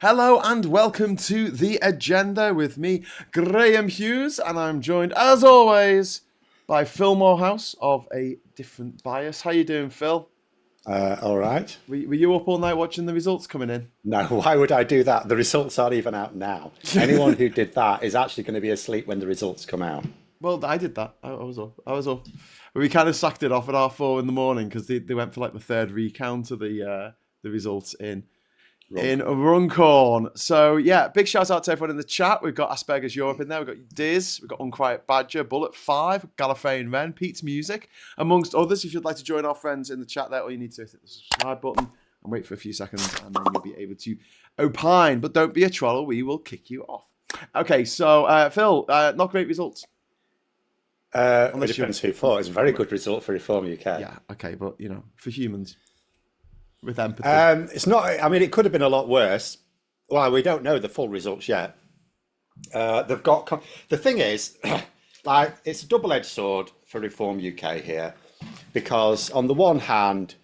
Hello and welcome to The Agenda with me, Graham Hughes, and I'm joined, as always, by Phil Moorhouse of A Different Bias. How you doing, Phil? All right. Were you up all night watching the results coming in? No, why would I do that? The results aren't even out now. Anyone who did that is actually going to be asleep when the results come out. Well, I did that. I was up. We kind of sacked it off at 4:30 in the morning because they went for like the third recount of the results in Runcorn. So yeah, big shout out to everyone in the chat. We've got Asperger's Europe in there. We've got Diz. We've got Unquiet Badger, Bullet 5, Gallifreyan Wren, Pete's Music, amongst others. If you'd like to join our friends in the chat there, all you need to do is hit the subscribe button and wait for a few seconds, and then you'll be able to opine. But don't be a troll, or we will kick you off. Okay, so Phil, not great results. It depends who for. It's a very good result for Reform UK. Yeah, okay, but for humans with empathy. It's not. I mean, it could have been a lot worse. Well, we don't know the full results yet. They've got. The thing is, like, it's a double-edged sword for Reform UK here, because on the one hand,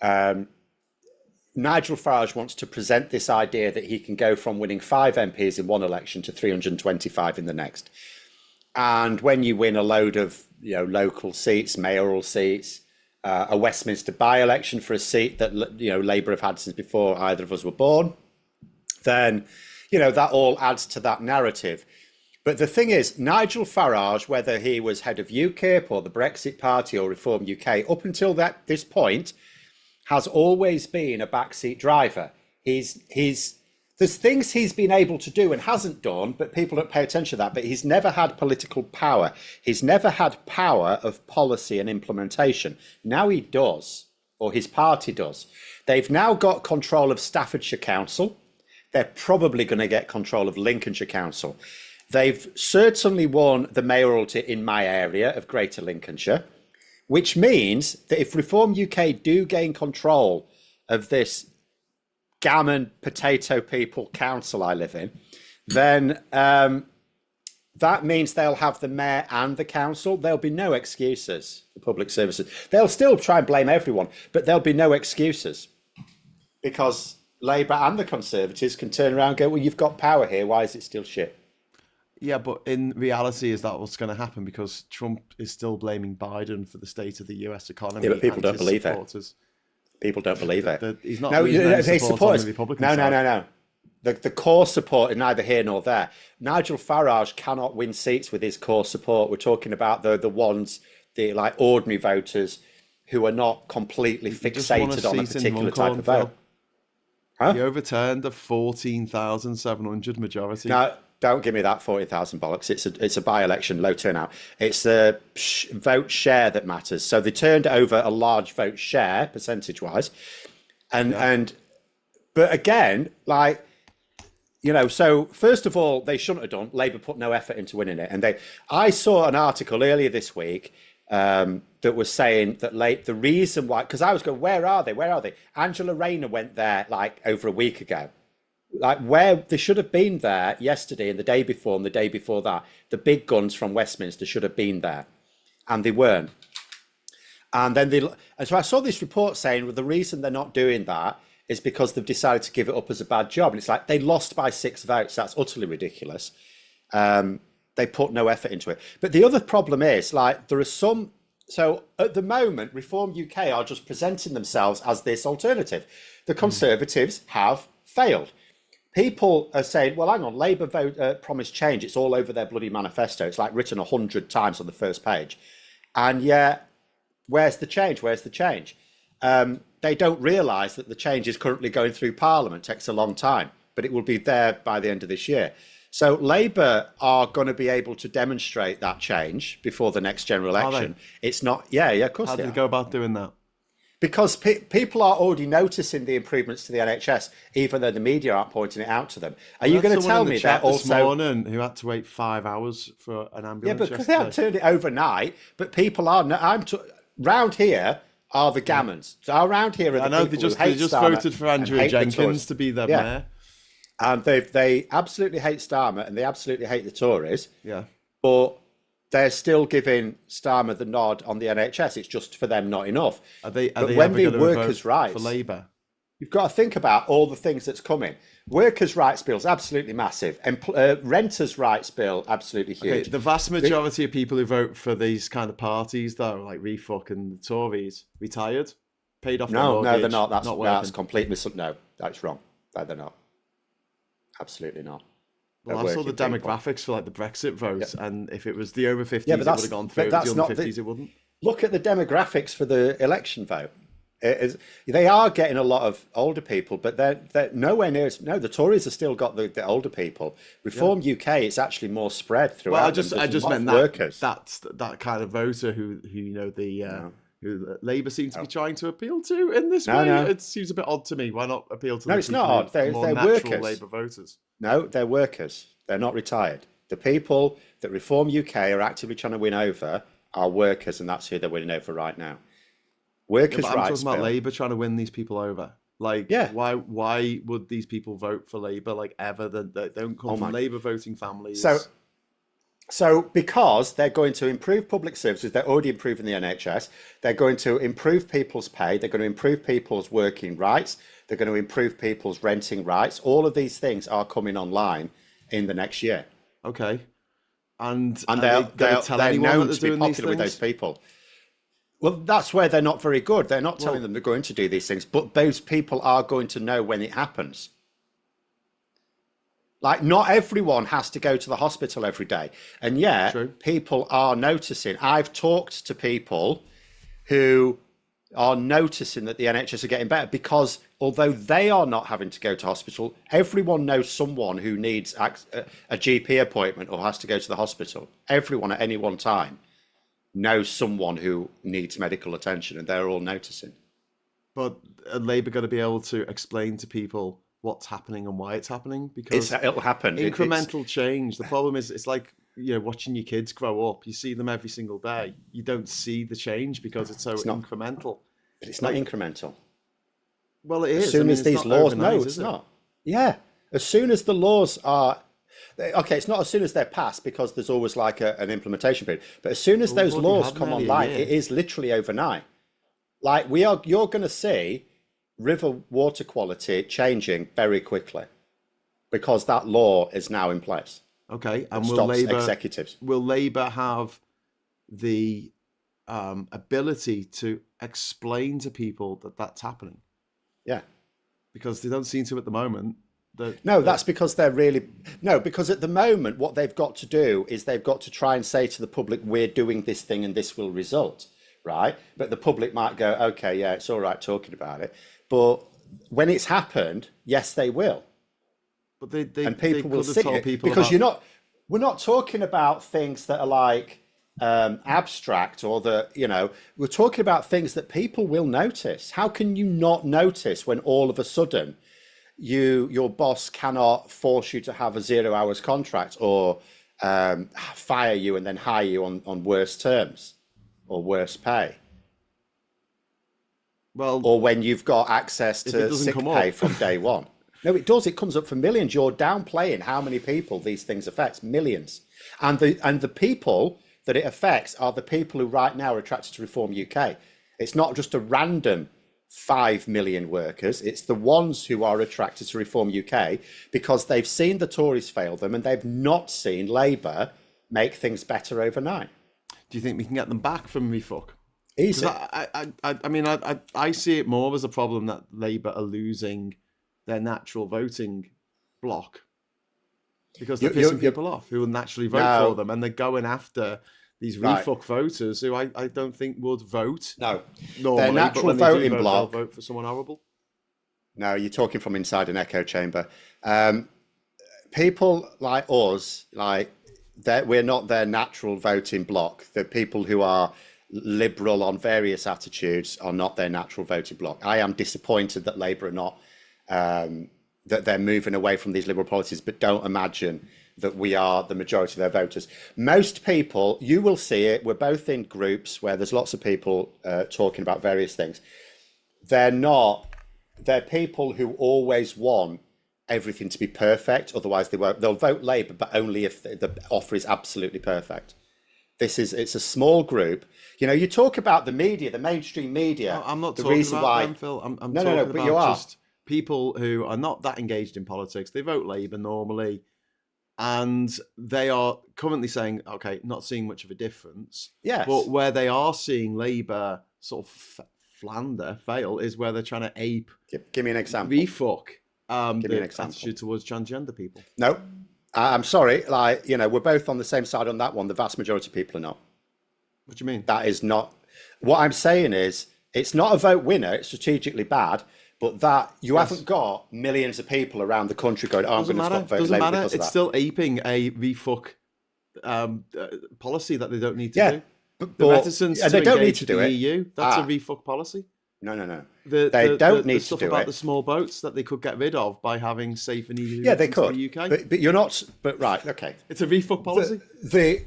Nigel Farage wants to present this idea that he can go from winning 5 MPs in one election to 325 in the next. And when you win a load of local seats, mayoral seats, a Westminster by-election for a seat that Labour have had since before either of us were born, then that all adds to that narrative. But the thing is, Nigel Farage, whether he was head of UKIP or the Brexit Party or Reform UK, up until this point, has always been a backseat driver. There's things he's been able to do and hasn't done, but people don't pay attention to that. But he's never had political power. He's never had power of policy and implementation. Now he does, or his party does. They've now got control of Staffordshire Council. They're probably going to get control of Lincolnshire Council. They've certainly won the mayoralty in my area of Greater Lincolnshire, which means that if Reform UK do gain control of this gammon potato people council I live in, then that means they'll have the mayor and the council. There'll be no excuses for public services. They'll still try and blame everyone, but there'll be no excuses, because Labour and the Conservatives can turn around and go, well, you've got power here, why is it still shit? Yeah, but in reality, is that what's going to happen? Because Trump is still blaming Biden for the state of the US economy. Yeah, but people don't believe it. People don't believe it. He's not no, losing any they support on the Republican side. No. The core support is neither here nor there. Nigel Farage cannot win seats with his core support. We're talking about the ones, the like ordinary voters who are not completely fixated on a particular type of vote. Huh? He overturned the 14,700 majority. No, don't give me that 40,000 bollocks. It's a by-election, low turnout. It's the vote share that matters. So they turned over a large vote share, percentage-wise, but again, so first of all, they shouldn't have done. Labour put no effort into winning it, and I saw an article earlier this week that was saying that the reason why, because I was going, where are they? Angela Rayner went there like over a week ago. Like, where they should have been there yesterday and the day before and the day before that. The big guns from Westminster should have been there, and they weren't. And so I saw this report saying, well, the reason they're not doing that is because they've decided to give it up as a bad job. And it's like, they lost by 6 votes. That's utterly ridiculous. They put no effort into it. But the other problem is, like, there are some. So at the moment, Reform UK are just presenting themselves as this alternative. The Conservatives have failed. People are saying, well, hang on, Labour promised change. It's all over their bloody manifesto. It's like written 100 times on the first page. And yet, where's the change? They don't realise that the change is currently going through Parliament. It takes a long time, but it will be there by the end of this year. So Labour are going to be able to demonstrate that change before the next general election. It's not, of course. How do they go about doing that? Because people are already noticing the improvements to the NHS, even though the media aren't pointing it out to them. Are you going to tell me that also? This morning who had to wait 5 hours for an ambulance? Yeah, but because they haven't turned it overnight. But people are. Round here are the gammons. So around here are the people they just voted for Andrew Jenkins to be their mayor. And they absolutely hate Starmer and they absolutely hate the Tories. Yeah, but they're still giving Starmer the nod on the NHS. It's just for them not enough. Are they when the ever workers' vote rights for Labour? You've got to think about all the things that's coming. Workers' rights bill's absolutely massive. Renters' rights bill, absolutely huge. Okay, the vast majority of people who vote for these kind of parties, though, like Refuck and the Tories, retired, paid off their mortgage. No, they're not. That's working. completely no. That's wrong. No, they're not. Absolutely not. Well, I saw the demographics for like the Brexit vote, and if it was the over 50s, it would have gone through. If it was the under 50s, it wouldn't. Look at the demographics for the election vote. They are getting a lot of older people, but they're nowhere near. No, the Tories have still got the older people. Reform UK, it's actually more spread throughout. Well, I just meant workers. That's that kind of voter who who Labour seems to be trying to appeal to in this way. No. It seems a bit odd to me. Why not appeal to? No, it's not odd. They're workers. Labour voters. No, they're workers. They're not retired. The people that Reform UK are actively trying to win over are workers, and that's who they're winning over right now. Workers' rights. I'm talking about Labour trying to win these people over. Like, why would these people vote for Labour? Like, ever? They don't come from Labour voting families. So because they're going to improve public services, they're already improving the NHS. They're going to improve people's pay. They're going to improve people's working rights. They're going to improve people's renting rights. All of these things are coming online in the next year. Okay, and they're known to be popular with those people. Well, that's where they're not very good. They're not telling them they're going to do these things, but those people are going to know when it happens. Like, not everyone has to go to the hospital every day. And yet, people are noticing. I've talked to people who are noticing that the NHS are getting better because although they are not having to go to hospital, everyone knows someone who needs a GP appointment or has to go to the hospital. Everyone at any one time knows someone who needs medical attention, and they're all noticing. But are Labour going to be able to explain to people what's happening and why it's happening? Because it'll happen. Incremental change. The problem is, it's like, watching your kids grow up. You see them every single day. You don't see the change because it's incremental. But it's not incremental. Well, it is. As soon as these laws, it's not. Yeah. As soon as the laws are. Okay, it's not as soon as they're passed because there's always like an implementation period. But as soon as those laws come online, it is literally overnight. Like you're going to see river water quality changing very quickly because that law is now in place. Okay, and will Labour have the ability to explain to people that that's happening? Yeah, because they don't seem to at the moment. That's because because at the moment what they've got to do is they've got to try and say to the public, we're doing this thing and this will result, right? But the public might go, okay, yeah, it's all right talking about it. But when it's happened, yes, they will. But they people will see it because we're not talking about things that are like abstract or we're talking about things that people will notice. How can you not notice when all of a sudden your boss cannot force you to have a 0 hours contract or fire you and then hire you on worse terms or worse pay? Well, or when you've got access to sick pay from day one. No, it does. It comes up for millions. You're downplaying how many people these things affect. Millions. And the people that it affects are the people who right now are attracted to Reform UK. It's not just a random 5 million workers. It's the ones who are attracted to Reform UK because they've seen the Tories fail them and they've not seen Labour make things better overnight. Do you think we can get them back from Refuck? Easy. I see it more as a problem that Labour are losing their natural voting block because they're pissing people off who will naturally vote for them, and they're going after these Refuck voters who I don't think would vote. No, normally, their natural voting block. They'll vote for someone horrible. No, you're talking from inside an echo chamber. People like us, we're not their natural voting block. The people who are liberal on various attitudes are not their natural voting block. I am disappointed that Labour are not, that they're moving away from these liberal policies, but don't imagine that we are the majority of their voters. Most people, you will see it, we're both in groups where there's lots of people talking about various things. They're people who always want everything to be perfect, otherwise they'll vote Labour, but only if the offer is absolutely perfect. It's a small group. You talk about the media, the mainstream media. No, I'm not talking about them, Phil. I'm talking about but you are. people who are not that engaged in politics, they vote Labour normally, and they are currently saying, okay, not seeing much of a difference. Yes. But where they are seeing Labour sort of fail is where they're trying to ape. Give me an example. Refuck Give me an the example. attitude towards transgender people. No, I'm sorry. Like, you know, we're both on the same side on that one. The vast majority of people are not. What do you mean? That is not. What I'm saying is, it's not a vote winner. It's strategically bad. But that you haven't got millions of people around the country going, "Oh, I'm going to stop voting Labour because of that." It's still aping a refuck policy that they don't need to do. But The reticence to they don't need engage to with do the it. EU, that's a refuck policy. No. They don't need the stuff to do about it. the small boats that they could get rid of by having safe and easy Yeah, they routes into could. the UK. But you're not. But right, okay. It's a refuck policy.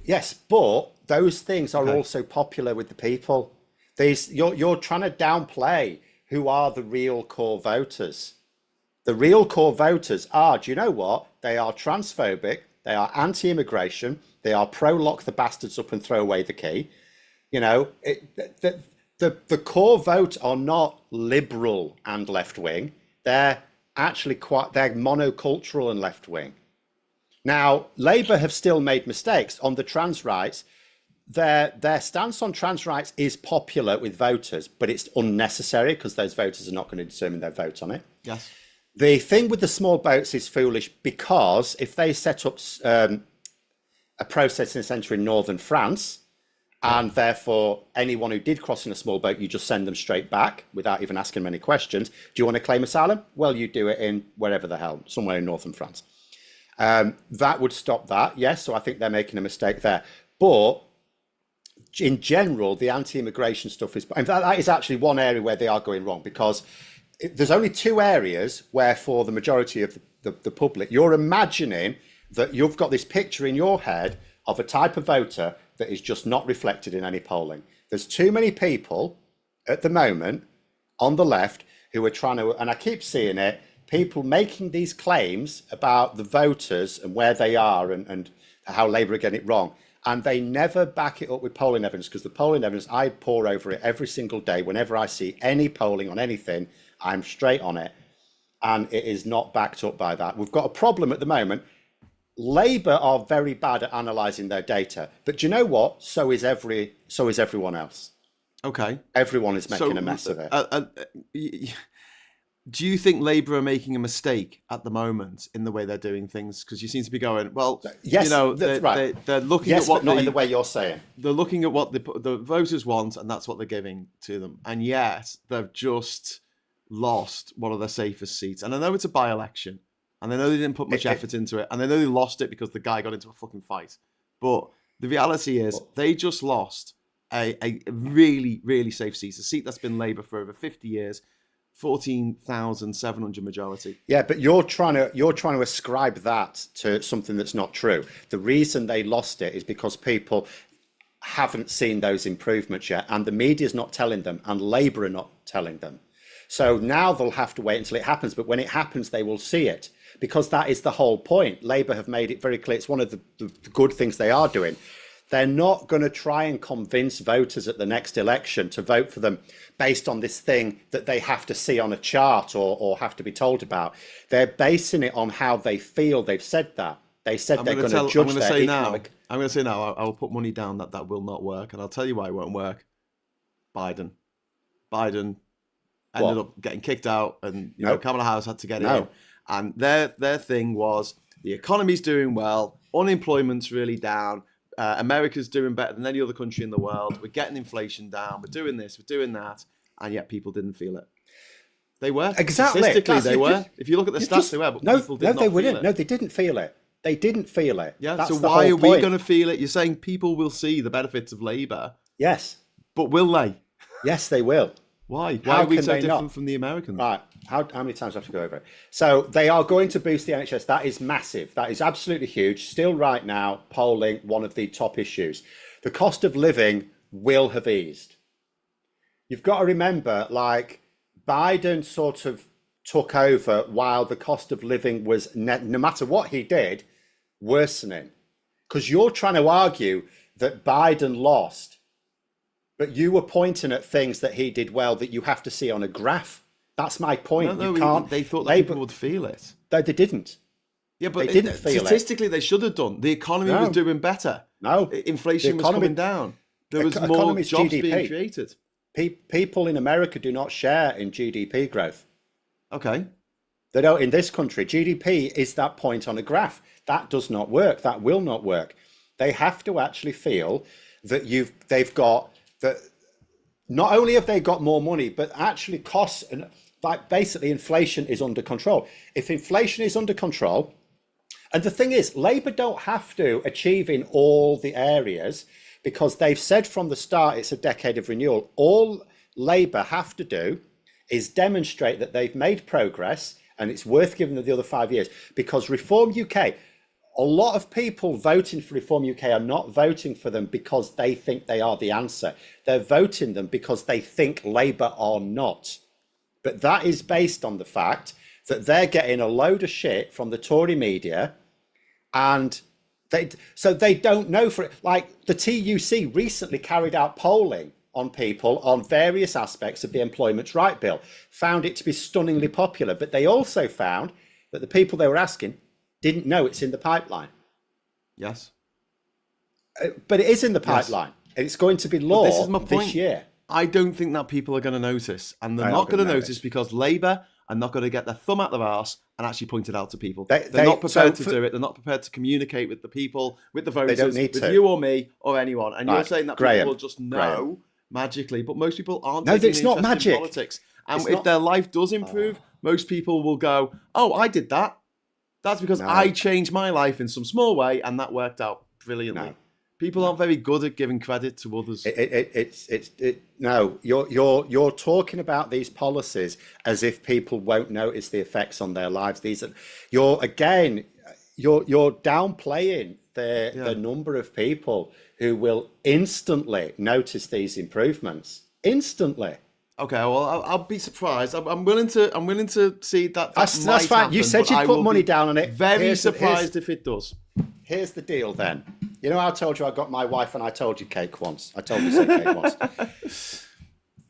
Yes, but those things are also popular with the people. You're trying to downplay who are the real core voters. The real core voters are, do you know what? They are transphobic, they are anti-immigration, they are pro-lock the bastards up and throw away the key. You know, the core vote are not liberal and left-wing. They're actually they're monocultural and left-wing. Now, Labour have still made mistakes on the trans rights. Their stance on trans rights is popular with voters, but it's unnecessary because those voters are not going to determine their vote on it. Yes. The thing with the small boats is foolish because if they set up a processing centre in northern France, and therefore anyone who did cross in a small boat, you just send them straight back without even asking them any questions. Do you want to claim asylum? Well, you do it in wherever the hell, somewhere in northern France. That would stop that, yes. So I think they're making a mistake there. But in general, the anti-immigration stuff is, in fact, that is actually one area where they are going wrong, because there's only two areas where, for the majority of the public, you're imagining that you've got this picture in your head of a type of voter that is just not reflected in any polling. There's too many people at the moment on the left who are trying to, and I keep seeing it, people making these claims about the voters and where they are and how Labour are getting it wrong. And they never back it up with polling evidence, because the polling evidence, I pore over it every single day. Whenever I see any polling on anything, I'm straight on it. And it is not backed up by that. We've got a problem at the moment. Labour are very bad at analysing their data. But do you know what? So is everyone else. Okay. Everyone is making a mess of it. Do you think Labour are making a mistake at the moment in the way they're doing things? Because you seem to be going, well, yes, you know, right. They're looking yes, at what but not in the way you're saying. They're looking at what the voters want, and that's what they're giving to them. And yet, they've just lost one of their safest seats. And I know it's a by-election, and I know they didn't put much effort into it, and I know they lost it because the guy got into a fucking fight. But the reality is, they just lost a really, really safe seat, a seat that's been Labour for over 50 years. 14,700 majority. Yeah, but you're trying to ascribe that to something that's not true. The reason they lost it is because people haven't seen those improvements yet, and the media's not telling them, and Labour are not telling them. So now they'll have to wait until it happens, but when it happens, they will see it, because that is the whole point. Labour have made it very clear. It's one of the good things they are doing. They're not going to try and convince voters at the next election to vote for them based on this thing that they have to see on a chart or have to be told about. They're basing it on how they feel. They've said that. They said they're going to judge their economic... I'm going to say now, I will put money down that will not work. And I'll tell you why it won't work. Biden ended up getting kicked out, and you know, Kamala Harris had to get in. And their thing was, the economy's doing well, unemployment's really down, America's doing better than any other country in the world. We're getting inflation down. We're doing this. We're doing that. And yet people didn't feel it. They were. Exactly. Statistically, they were. If you look at the stats, they were. But people did not feel it. No, they didn't feel it. They didn't feel it. Yeah. That's so the why whole are we point. going to feel it? You're saying people will see the benefits of Labour. Yes. But will they? Yes, they will. Why? Why are we so different from the Americans? Right. How many times do I have to go over it? So they are going to boost the NHS. That is massive. That is absolutely huge. Still right now, polling, one of the top issues. The cost of living will have eased. You've got to remember, like, Biden sort of took over while the cost of living was, no matter what he did, worsening. Because you're trying to argue that Biden lost, but you were pointing at things that he did well that you have to see on a graph. That's my point. No, You can't. they thought that Labour, people would feel it. they didn't. Yeah, but They didn't feel statistically, they should have done. The economy was doing better. No, Inflation was coming down. There was more economy's jobs GDP. being created. People in America do not share in GDP growth. Okay. They don't in this country. GDP is that point on a graph. That does not work. That will not work. They have to actually feel that they've got that. Not only have they got more money, but actually costs and like basically inflation is under control. If inflation is under control, and the thing is, Labour don't have to achieve in all the areas because they've said from the start it's a decade of renewal. All Labour have to do is demonstrate that they've made progress and it's worth giving them the other 5 years, because Reform UK, a lot of people voting for Reform UK are not voting for them because they think they are the answer. They're voting them because they think Labour are not. But that is based on the fact that they're getting a load of shit from the Tory media, and they don't know for it. Like the TUC recently carried out polling on people on various aspects of the Employment Right Bill, found it to be stunningly popular, but they also found that the people they were asking didn't know it's in the pipeline. Yes. But it is in the pipeline. Yes. It's going to be law this year. I don't think that people are going to notice, and they're not going to notice because Labour are not going to get their thumb out their arse and actually point it out to people. They're not prepared to do it. They're not prepared to communicate with the people, with the voters, with you or me or anyone. And you're saying that people will just know magically, but most people aren't. No, it's not magic. In politics. And if their life does improve, most people will go, "Oh, I did that. That's because I changed my life in some small way, and that worked out brilliantly." People aren't very good at giving credit to others. No, you're talking about these policies as if people won't notice the effects on their lives. You're downplaying the number of people who will instantly notice these improvements. Instantly. Okay, well, I'll be surprised. I'm willing to see that. That's fine. Happen, you said you'd put money down on it. Very surprised if it does. Here's the deal then. You know, I told you I got my wife and I told you cake once. I told you to say cake once.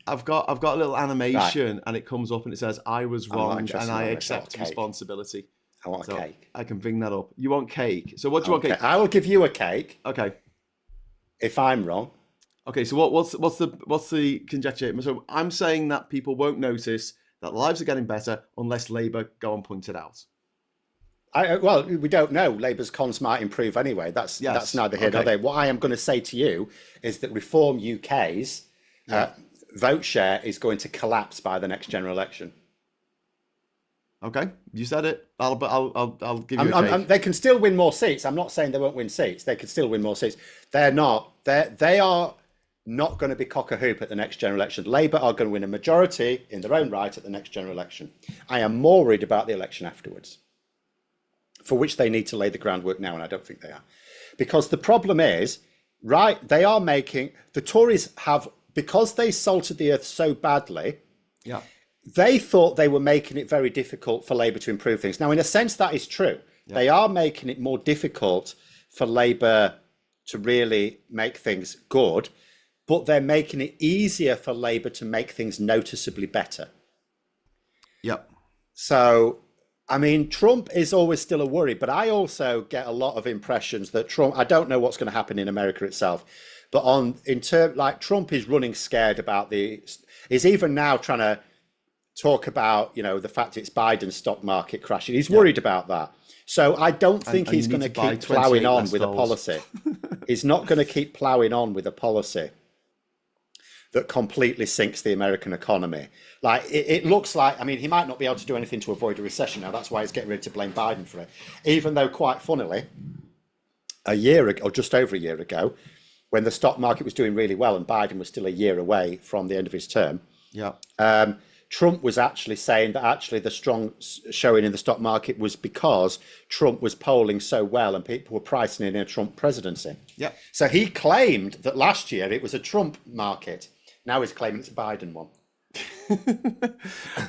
I've got a little animation and it comes up and it says, "I was wrong and I accept responsibility." I want a cake. I can bring that up. You want cake? So what do you want cake? I will give you a cake. Okay. If I'm wrong. Okay, so what's the conjecture? So I'm saying that people won't notice that lives are getting better unless Labour go and point it out. Well, we don't know. Labour's cons might improve anyway. That's neither here nor there. What I am going to say to you is that Reform UK's vote share is going to collapse by the next general election. Okay, you said it. I'll give you a cake. They can still win more seats. I'm not saying they won't win seats. They could still win more seats. They're not. They are not going to be cock a hoop at the next general election. Labour are going to win a majority in their own right at the next general election. I am more worried about the election afterwards, for which they need to lay the groundwork now, and I don't think they are. Because the problem is, they are making, the Tories have, because they salted the earth so badly, they thought they were making it very difficult for Labour to improve things. Now, in a sense, that is true. Yeah. They are making it more difficult for Labour to really make things good, but they're making it easier for Labour to make things noticeably better. Yep. So, I mean, Trump is always still a worry, but I also get a lot of impressions that Trump, I don't know what's going to happen in America itself, but Trump is running scared about is even now trying to talk about, the fact it's Biden's stock market crashing. He's worried about that. So I don't think he's going to keep ploughing on with a policy. He's not going to keep ploughing on with a policy that completely sinks the American economy. Like it looks like, I mean, he might not be able to do anything to avoid a recession now. That's why he's getting ready to blame Biden for it. Even though, quite funnily, a year ago, or just over a year ago, when the stock market was doing really well and Biden was still a year away from the end of his term, Trump was actually saying that actually the strong showing in the stock market was because Trump was polling so well and people were pricing in a Trump presidency. Yeah. So he claimed that last year it was a Trump market. Now he's claiming it's a Biden one.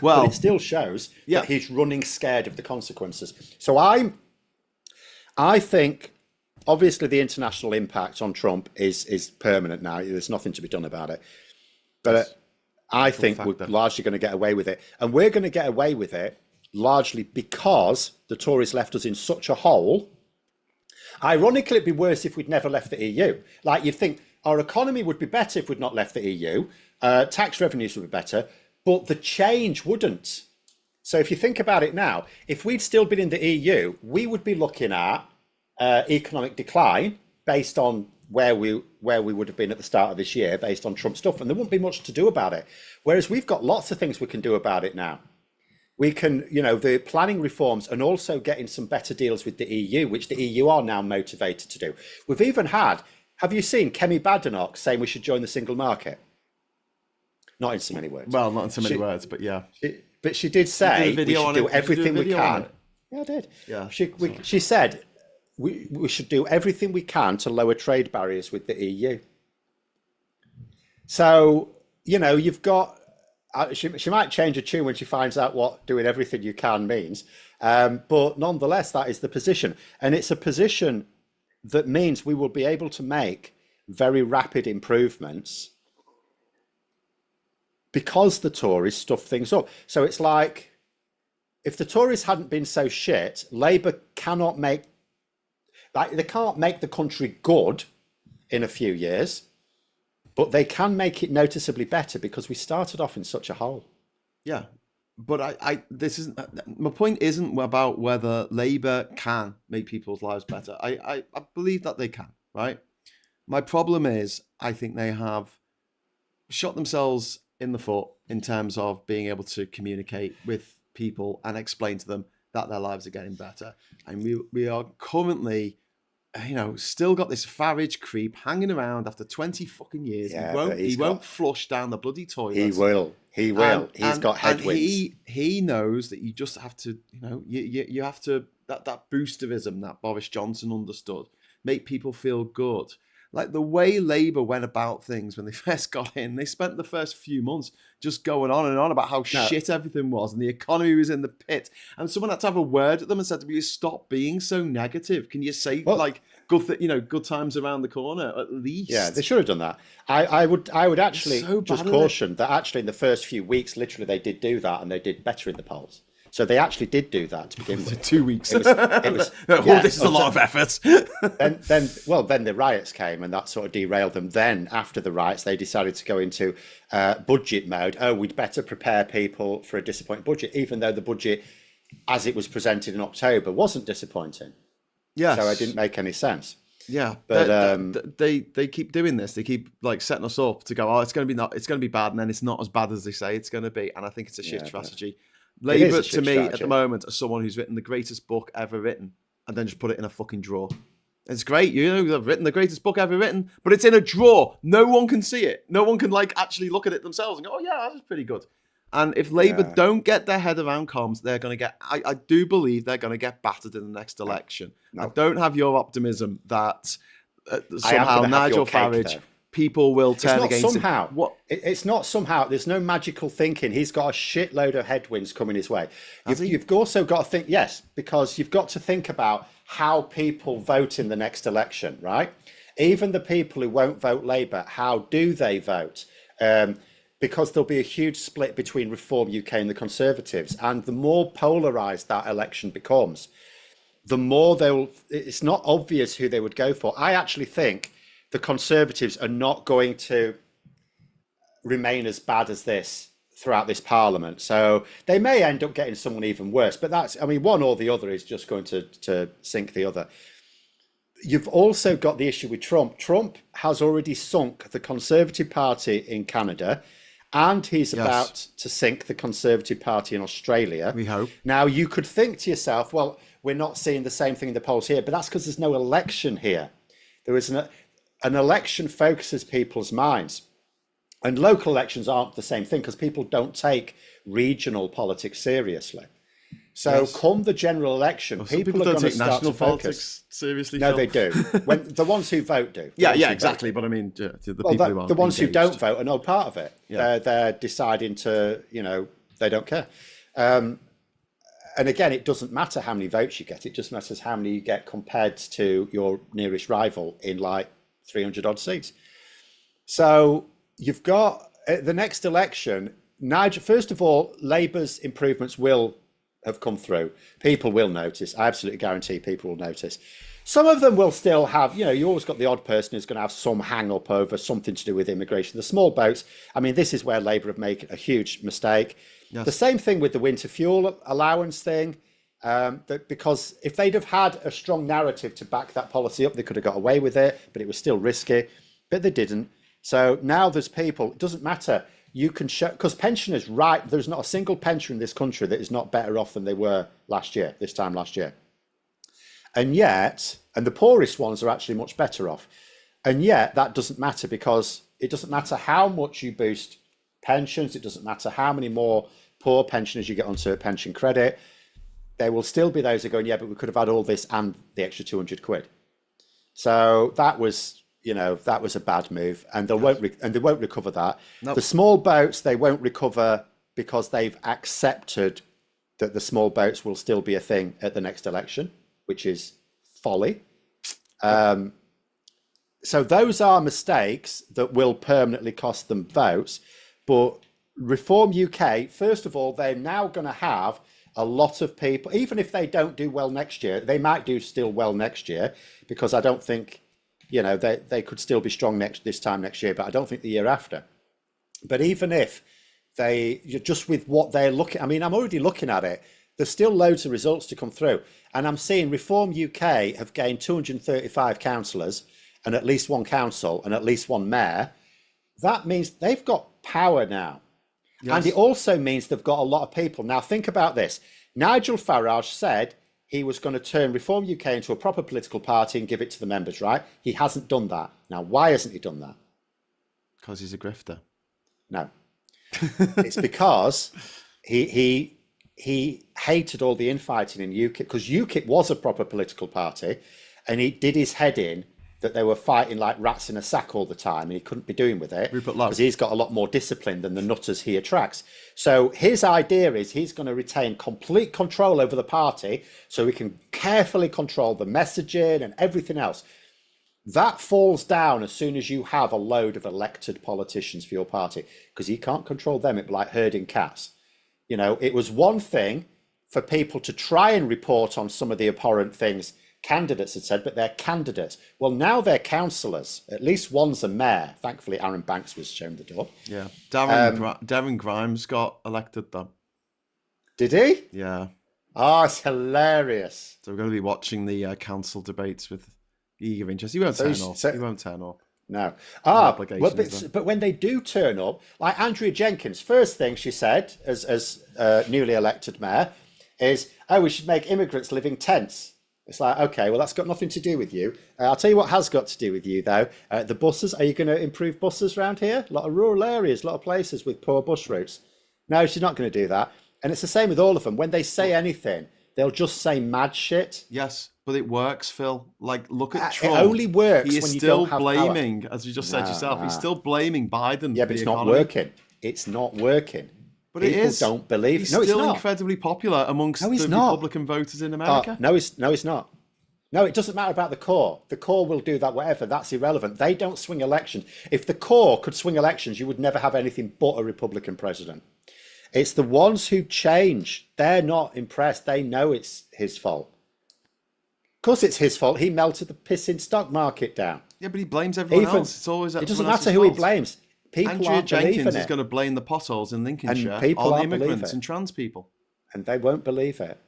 Well, but it still shows that he's running scared of the consequences. So I think obviously the international impact on Trump is permanent now. There's nothing to be done about it. But I think we're largely going to get away with it. And we're going to get away with it largely because the Tories left us in such a hole. Ironically, it'd be worse if we'd never left the EU. Like, you'd think our economy would be better if we'd not left the EU. Tax revenues would be better, but the change wouldn't. So if you think about it now, if we'd still been in the EU, we would be looking at economic decline based on where we would have been at the start of this year, based on Trump stuff, and there wouldn't be much to do about it. Whereas we've got lots of things we can do about it now. We can, the planning reforms, and also getting some better deals with the EU, which the EU are now motivated to do. We've even had, have you seen Kemi Badenoch saying we should join the single market? Not in so many words. Well, not in so many words, but yeah. But she did say we should do everything we can. Yeah, I did. Yeah. She said we should do everything we can to lower trade barriers with the EU. So, you've got, she might change her tune when she finds out what doing everything you can means. But nonetheless, that is the position. And it's a position that means we will be able to make very rapid improvements because the Tories stuff things up. So it's like, if the Tories hadn't been so shit, Labour cannot make, they can't make the country good in a few years, but they can make it noticeably better because we started off in such a hole. Yeah, but my point isn't about whether Labour can make people's lives better. I believe that they can, right? My problem is I think they have shot themselves in the foot in terms of being able to communicate with people and explain to them that their lives are getting better. And we are currently, still got this Farage creep hanging around after 20 fucking years. Yeah, he won't flush down the bloody toilet. He will. He's got headwinds. And he knows that you just have to, you have to, that boosterism that Boris Johnson understood, make people feel good. Like the way Labour went about things when they first got in, they spent the first few months just going on and on about how shit everything was and the economy was in the pit. And someone had to have a word at them and said, "Will you stop being so negative? Can you say good times around the corner at least?" Yeah, they should have done that. I would actually just caution that actually in the first few weeks, literally they did do that and they did better in the polls. So they actually did do that to begin with. 2 weeks. This is a lot of effort. then the riots came and that sort of derailed them. Then after the riots, they decided to go into budget mode. Oh, we'd better prepare people for a disappointing budget, even though the budget, as it was presented in October, wasn't disappointing. Yeah. So it didn't make any sense. Yeah, but they keep doing this. They keep setting us up to go, oh, it's going to be bad, and then it's not as bad as they say it's going to be. And I think it's a shit strategy. Labour, to me, at the moment, is someone who's written the greatest book ever written and then just put it in a fucking drawer. It's great, they've written the greatest book ever written, but it's in a drawer. No one can see it. No one can actually look at it themselves and go, oh yeah, that's pretty good. And if Labour don't get their head around comms, they're going to get, I do believe they're going to get battered in the next election. No. I don't have your optimism that somehow Nigel Farage... people will turn against somehow. Him. What? It's not somehow. There's no magical thinking. He's got a shitload of headwinds coming his way. You've also got to think, yes, because you've got to think about how people vote in the next election, right? Even the people who won't vote Labour, how do they vote? Because there'll be a huge split between Reform UK and the Conservatives. And the more polarised that election becomes, the more it's not obvious who they would go for. I actually think the Conservatives are not going to remain as bad as this throughout this Parliament. So they may end up getting someone even worse. But one or the other is just going to sink the other. You've also got the issue with Trump. Trump has already sunk the Conservative Party in Canada, and he's about to sink the Conservative Party in Australia. We hope. Now, you could think to yourself, well, we're not seeing the same thing in the polls here, but that's because there's no election here. There is an election focuses people's minds, and local elections aren't the same thing because people don't take regional politics seriously. So come the general election, people are going to start to focus. Seriously? No, they do. When the ones who vote do. Yeah, exactly. But I mean, the ones who don't vote are not part of it. Yeah. They're deciding to, they don't care. And again, it doesn't matter how many votes you get. It just matters how many you get compared to your nearest rival in 300 odd seats. So you've got, at the next election, Nigel, first of all, Labour's improvements will have come through. People will notice. I absolutely guarantee people will notice. Some of them will still have, you always got the odd person who's going to have some hang up over something to do with immigration. The small boats, I mean, this is where Labour have made a huge mistake. Yes. The same thing with the winter fuel allowance thing, because if they'd have had a strong narrative to back that policy up, they could have got away with it, but it was still risky, but they didn't. So now there's people, it doesn't matter. You can show, because pensioners, right, there's not a single pensioner in this country that is not better off than they were this time last year. And yet, and the poorest ones are actually much better off. And yet that doesn't matter, because it doesn't matter how much you boost pensions. It doesn't matter how many more poor pensioners you get onto pension credit. There will still be those who are going, yeah, but we could have had all this and the extra 200 quid. So that was, that was a bad move, and they won't recover that. Nope. The small boats, they won't recover because they've accepted that the small boats will still be a thing at the next election, which is folly. So those are mistakes that will permanently cost them votes. But Reform UK, first of all, they're now going to have a lot of people, even if they don't do well next year, they might do still well next year, because I don't think, they could still be strong this time next year, but I don't think the year after. But even if just with what they're looking, I mean, I'm already looking at it, there's still loads of results to come through. And I'm seeing Reform UK have gained 235 councillors and at least one council and at least one mayor. That means they've got power now. Yes. And it also means they've got a lot of people. Now, think about this. Nigel Farage said he was going to turn Reform UK into a proper political party and give it to the members, right? He hasn't done that. Now, why hasn't he done that? Because he's a grifter. No. It's because he hated all the infighting in UKIP, because UKIP was a proper political party, and he did his head in that they were fighting like rats in a sack all the time, and he couldn't be doing with it because he's got a lot more discipline than the nutters he attracts. So his idea is he's going to retain complete control over the party so he can carefully control the messaging and everything else. That falls down as soon as you have a load of elected politicians for your party, because you can't control them. It'd be like herding cats. It was one thing for people to try and report on some of the abhorrent things candidates had said, but they're candidates. Well, now they're councillors. At least one's a mayor. Thankfully, Aaron Banks was shown the door. Yeah. Darren Grimes got elected, though. Did he? Yeah. Oh, it's hilarious. So we're going to be watching the council debates with eager interest. He won't turn up. No. But when they do turn up, like Andrea Jenkins, first thing she said as newly elected mayor is, we should make immigrants live in tents. It's like, okay, well, that's got nothing to do with you. I'll tell you what has got to do with you, though. The buses, are you going to improve buses around here? A lot of rural areas, a lot of places with poor bus routes. No, she's not going to do that. And it's the same with all of them. When they say anything, they'll just say mad shit. Yes, but it works, Phil. Like, look at Trump. It only works when you don't have blaming, power. As you just said yourself, he's still blaming Biden. Yeah, but it's not working. It's not working. But people don't believe. He's still incredibly popular amongst the Republican voters in America. No, he's not. No, it doesn't matter about the core. The core will do that, whatever. That's irrelevant. They don't swing elections. If the core could swing elections, you would never have anything but a Republican president. It's the ones who change. They're not impressed. They know it's his fault. Of course it's his fault. He melted the pissing stock market down. Yeah, but he blames everyone else. It's always it doesn't matter who he blames. People Andrea Jenkins is going to blame the potholes in Lincolnshire on immigrants and trans people. And they won't believe it.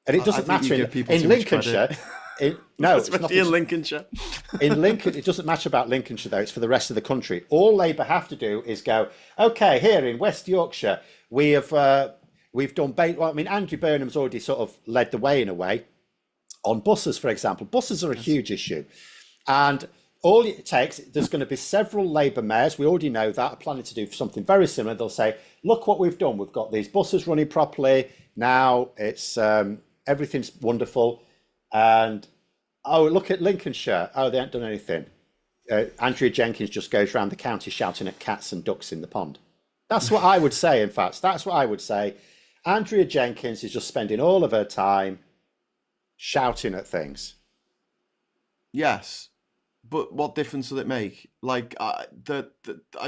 And it doesn't matter in Lincolnshire. No, it's not in Lincolnshire. In Lincoln, it doesn't matter about Lincolnshire, though. It's for the rest of the country. All Labour have to do is go, okay, here in West Yorkshire, we've done... Andrew Burnham's already sort of led the way in a way on buses, for example. Buses are a huge issue. And all it takes, there's going to be several Labour mayors, we already know that, are planning to do something very similar. They'll say, look what we've done. We've got these buses running properly. Now it's everything's wonderful. And, look at Lincolnshire. They haven't done anything. Andrea Jenkins just goes around the county shouting at cats and ducks in the pond. That's what I would say, in fact. That's what I would say. Andrea Jenkins is just spending all of her time shouting at things. Yes. But what difference does it make? Like, I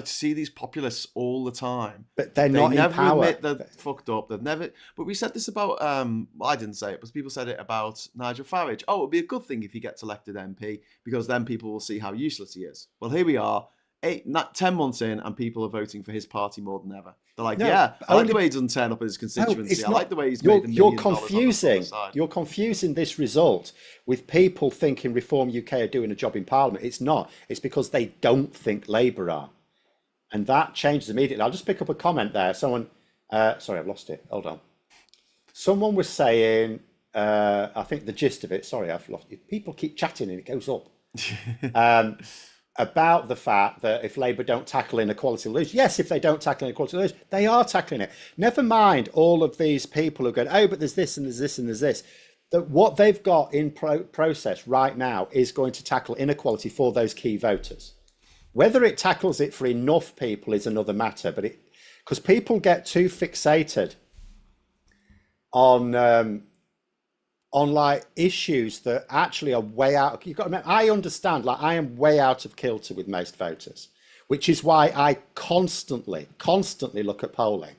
see these populists all the time. But they not never admit they're fucked up. They've never. But we said this about. Well, I didn't say it, but people said it about Nigel Farage. Oh, it'd be a good thing if he gets elected MP because then people will see how useless he is. Well, here we are, 10 months in, and people are voting for his party more than ever. They're like, I like the way he doesn't turn up in his constituency. I like the way he's made $1 million. You're confusing this result with people thinking Reform UK are doing a job in Parliament. It's not. It's because they don't think Labour are. And that changes immediately. I'll just pick up a comment there. Someone, sorry, I've lost it. Hold on. Someone was saying, I think the gist of it, sorry, I've lost it. People keep chatting and it goes up. About the fact that if Labour don't tackle inequality, they'll lose. Yes, if they don't tackle inequality, they'll lose. They are tackling it. Never mind all of these people who go, oh, but there's this and there's this and there's this. That what they've got in process right now is going to tackle inequality for those key voters. Whether it tackles it for enough people is another matter, but because people get too fixated on like issues that actually are way out. You've got to remember, I understand, like I am way out of kilter with most voters, which is why I constantly look at polling,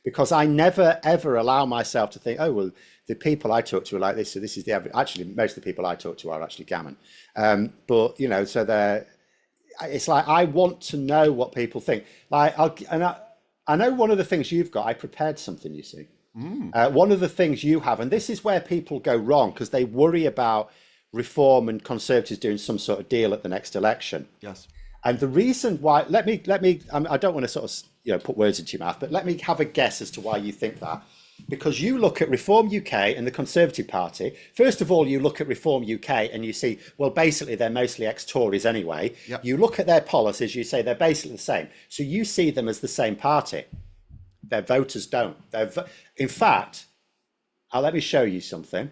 because I never ever allow myself to think, oh, well, the people I talk to are like this, so this is the average. Actually, most of the people I talk to are actually gammon. But you know, so it's like I want to know what people think. Like I know one of the things you've got. I prepared something, you see. One of the things you have, and this is where people go wrong because they worry about Reform and Conservatives doing some sort of deal at the next election. Yes. And the reason why, let me, I don't want to sort of, put words into your mouth, but let me have a guess as to why you think that. Because you look at Reform UK and the Conservative Party. First of all, you look at Reform UK and you see, well, basically they're mostly ex-Tories anyway. Yep. You look at their policies, you say they're basically the same. So you see them as the same party. Their voters don't. In fact, let me show you something.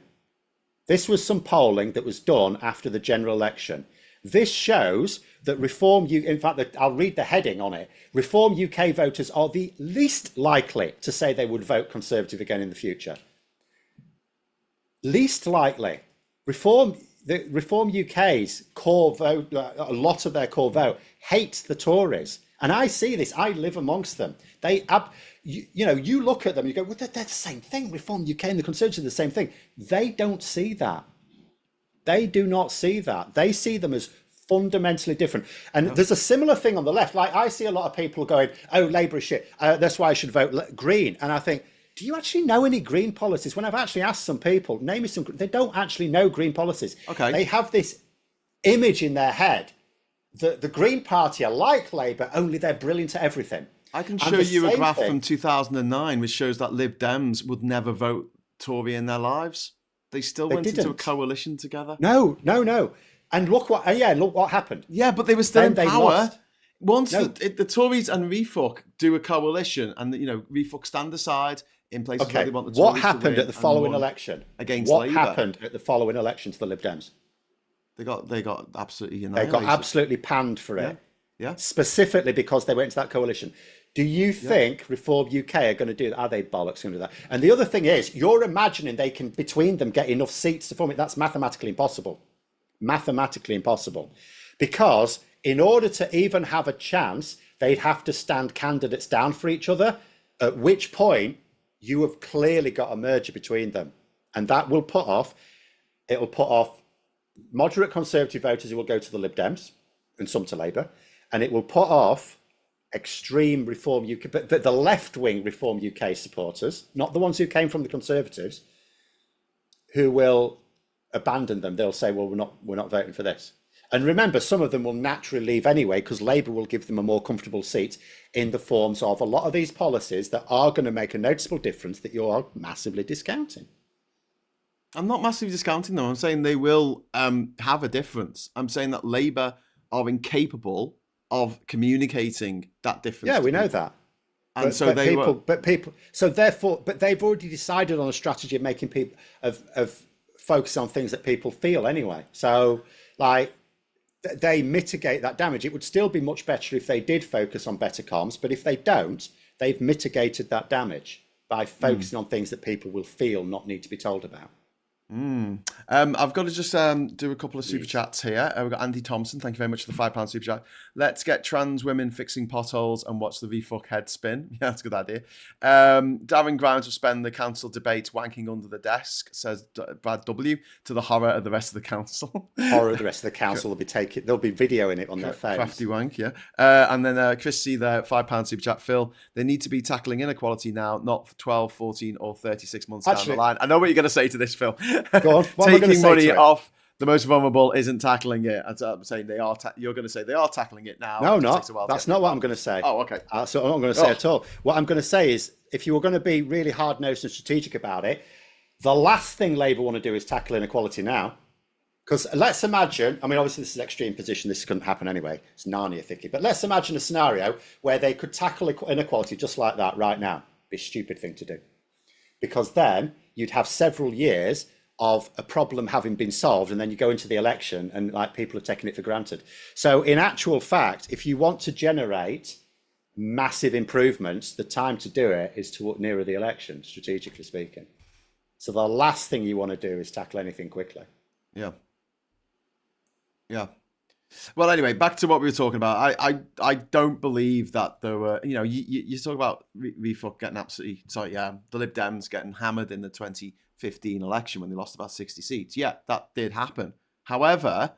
This was some polling that was done after the general election. This shows that in fact, I'll read the heading on it. Reform UK voters are the least likely to say they would vote Conservative again in the future. Least likely. Reform UK's core vote, a lot of their core vote, hates the Tories. And I see this, I live amongst them. You look at them, you go, well, they're the same thing. Reform UK and the Conservatives are the same thing. They don't see that. They do not see that. They see them as fundamentally different. And there's a similar thing on the left. Like I see a lot of people going, oh, Labour is shit. That's why I should vote Green. And I think, do you actually know any Green policies? When I've actually asked some people, name me some, they don't actually know Green policies. Okay. They have this image in their head that the Green Party are like Labour, only they're brilliant at everything. I can show you a graph from 2009 which shows that Lib Dems would never vote Tory in their lives. They still went into a coalition together. No. And look what happened. Yeah, but they were still in power. Once the Tories and Refuck do a coalition, and Refuck stand aside in places where they want the Tories what happened at the following election against Labour? What happened at the following election to the Lib Dems? They got absolutely annihilated. They got absolutely panned for it. Yeah. Specifically because they went into that coalition. Do you think Reform UK are going to do that? Are they bollocks going to do that? And the other thing is, you're imagining they can, between them, get enough seats to form it. That's mathematically impossible. Mathematically impossible. Because in order to even have a chance, they'd have to stand candidates down for each other, at which point you have clearly got a merger between them. And that will put off moderate Conservative voters who will go to the Lib Dems and some to Labour. And it will put off extreme Reform UK, but the left-wing Reform UK supporters, not the ones who came from the Conservatives, who will abandon them. They'll say, well, we're not voting for this. And remember, some of them will naturally leave anyway, because Labour will give them a more comfortable seat in the forms of a lot of these policies that are going to make a noticeable difference that you are massively discounting. I'm not massively discounting them. I'm saying they will have a difference. I'm saying that Labour are incapable of communicating that difference. Yeah, we know that. And but they've already decided on a strategy of making people of focus on things that people feel anyway. So like they mitigate that damage. It would still be much better if they did focus on better comms, but if they don't, they've mitigated that damage by focusing on things that people will feel, not need to be told about. I've got to just do a couple of super chats here. We've got Andy Thompson. Thank you very much for the £5 super chat. Let's get trans women fixing potholes and watch the VFuck head spin. Yeah, that's a good idea. Darren Grimes will spend the council debate wanking under the desk, says Brad W. To the horror of the rest of the council. Horror of the rest of the council will be taking. They'll be videoing it on their phones. Crafty wank, yeah. And then Chris C. there, £5 super chat. Phil, they need to be tackling inequality now, not for 12, 14, or 36 months down the line. I know what you're going to say to this, Phil. Go on. Taking money off the most vulnerable isn't tackling it. I'm saying they are. You're going to say they are tackling it now. No, not. That's not what I'm going to say. Oh, okay. That's what I'm not going to say at all. What I'm going to say is, if you were going to be really hard-nosed and strategic about it, the last thing Labour want to do is tackle inequality now. Because let's imagine, I mean, obviously this is an extreme position. This couldn't happen anyway. It's Narnia thicky. But let's imagine a scenario where they could tackle inequality just like that right now. It'd be a stupid thing to do. Because then you'd have several years of a problem having been solved, and then you go into the election and like people are taking it for granted. So in actual fact, if you want to generate massive improvements, the time to do it is to nearer the election, strategically speaking. So the last thing you want to do is tackle anything quickly. Yeah. Well, anyway, back to what we were talking about. I don't believe that there were, you talk about VFuck getting absolutely, the Lib Dems getting hammered in the 2015 election when they lost about 60 seats. Yeah, that did happen. However,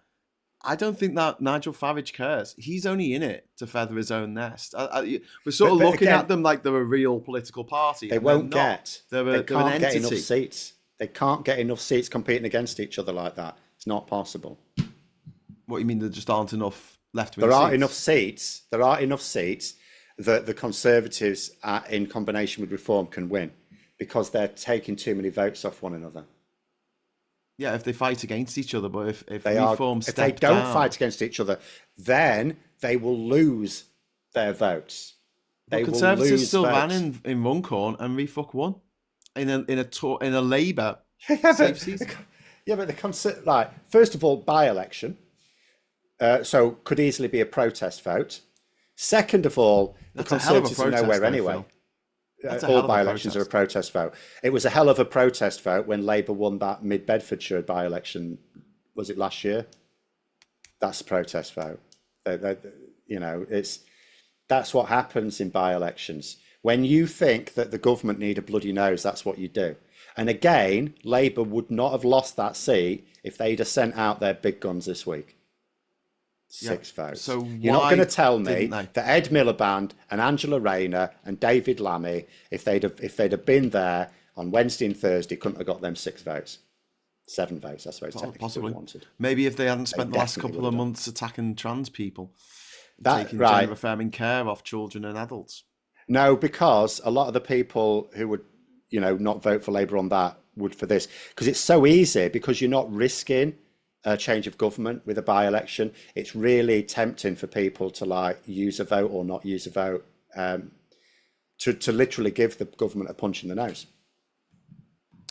I don't think that Nigel Farage cares. He's only in it to feather his own nest. We're sort of looking at them like they're a real political party. They won't get. They're they can't an get entity. enough seats. They can't get enough seats competing against each other like that. It's not possible. What, you mean there just aren't enough left-wing seats? There are enough seats that the Conservatives, in combination with Reform, can win because they're taking too many votes off one another. Yeah, if they fight against each other, but if they Reform if they don't fight against each other, then they will lose their votes. The Conservatives still ran in Runcorn and Refuck won in a Labour safe season. Yeah, but the first of all, by-election. So could easily be a protest vote. Second of all, the Conservatives are nowhere anyway. All by-elections are a protest vote. It was a hell of a protest vote when Labour won that Mid-Bedfordshire by-election. Was it last year? That's a protest vote. That's what happens in by-elections. When you think that the government need a bloody nose, that's what you do. And again, Labour would not have lost that seat if they'd have sent out their big guns this week. 6 votes. So you're not going to tell me that Ed Miliband and Angela Rayner and David Lammy, if they'd have been there on Wednesday and Thursday, couldn't have got them 6 votes, 7 votes. I suppose possibly wanted. Maybe if they hadn't spent the last couple of months attacking trans people, taking gender affirming care off children and adults. No, because a lot of the people who would, not vote for Labour on that would for this, because it's so easy because you're not risking a change of government with a by-election. It's really tempting for people to use a vote or not use a vote, to literally give the government a punch in the nose.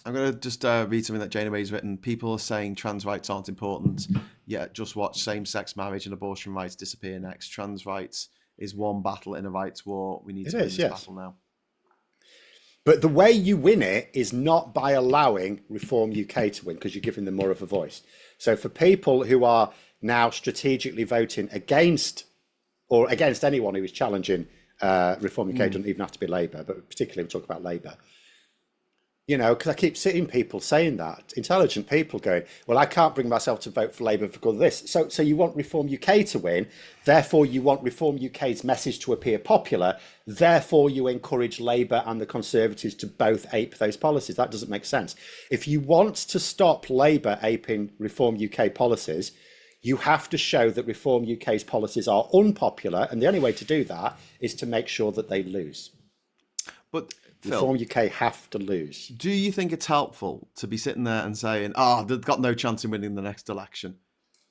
I'm going to just read something that Jane Away's written. People are saying trans rights aren't important, yet just watch same-sex marriage and abortion rights disappear next. Trans rights is one battle in a rights war. We need to win this battle now. But the way you win it is not by allowing Reform UK to win, because you're giving them more of a voice. So for people who are now strategically voting against anyone who is challenging Reform UK, doesn't even have to be Labour, but particularly we talk about Labour. Because I keep seeing people saying that, intelligent people going, well, I can't bring myself to vote for Labour because of this. So you want Reform UK to win, therefore you want Reform UK's message to appear popular, therefore you encourage Labour and the Conservatives to both ape those policies. That doesn't make sense. If you want to stop Labour aping Reform UK policies, you have to show that Reform UK's policies are unpopular, and the only way to do that is to make sure that they lose. But Reform UK have to lose. Do you think it's helpful to be sitting there and saying, they've got no chance in winning the next election?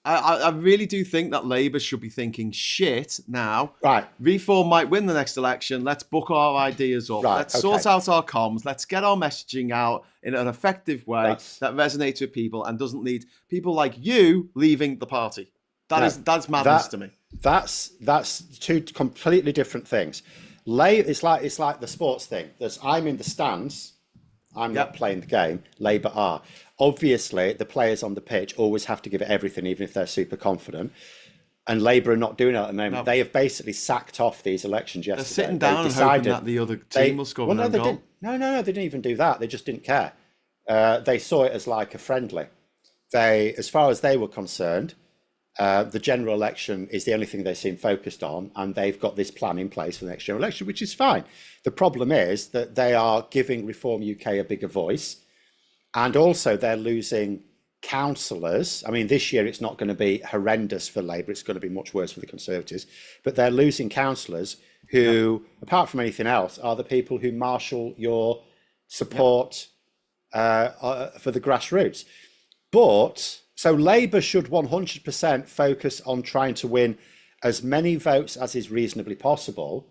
I really do think that Labour should be thinking, shit, now, right, Reform might win the next election. Let's book our ideas up. Right, let's sort out our comms. Let's get our messaging out in an effective way that resonates with people and doesn't lead people like you leaving the party. That's madness to me. That's two completely different things. It's like the sports thing. I'm in the stands. I'm not playing the game. Labour are. Obviously, the players on the pitch always have to give it everything, even if they're super confident. And Labour are not doing it at the moment. No. They have basically sacked off these elections yesterday. They're sitting down and hoping that the other team will score an own goal. No, they didn't even do that. They just didn't care. They saw it as like a friendly. As far as they were concerned, the general election is the only thing they seem focused on, and they've got this plan in place for the next general election, which is fine. The problem is that they are giving Reform UK a bigger voice, and also they're losing councillors. I mean, this year it's not going to be horrendous for Labour, it's going to be much worse for the Conservatives, but they're losing councillors who, apart from anything else, are the people who marshal your support for the grassroots. But so Labour should 100% focus on trying to win as many votes as is reasonably possible.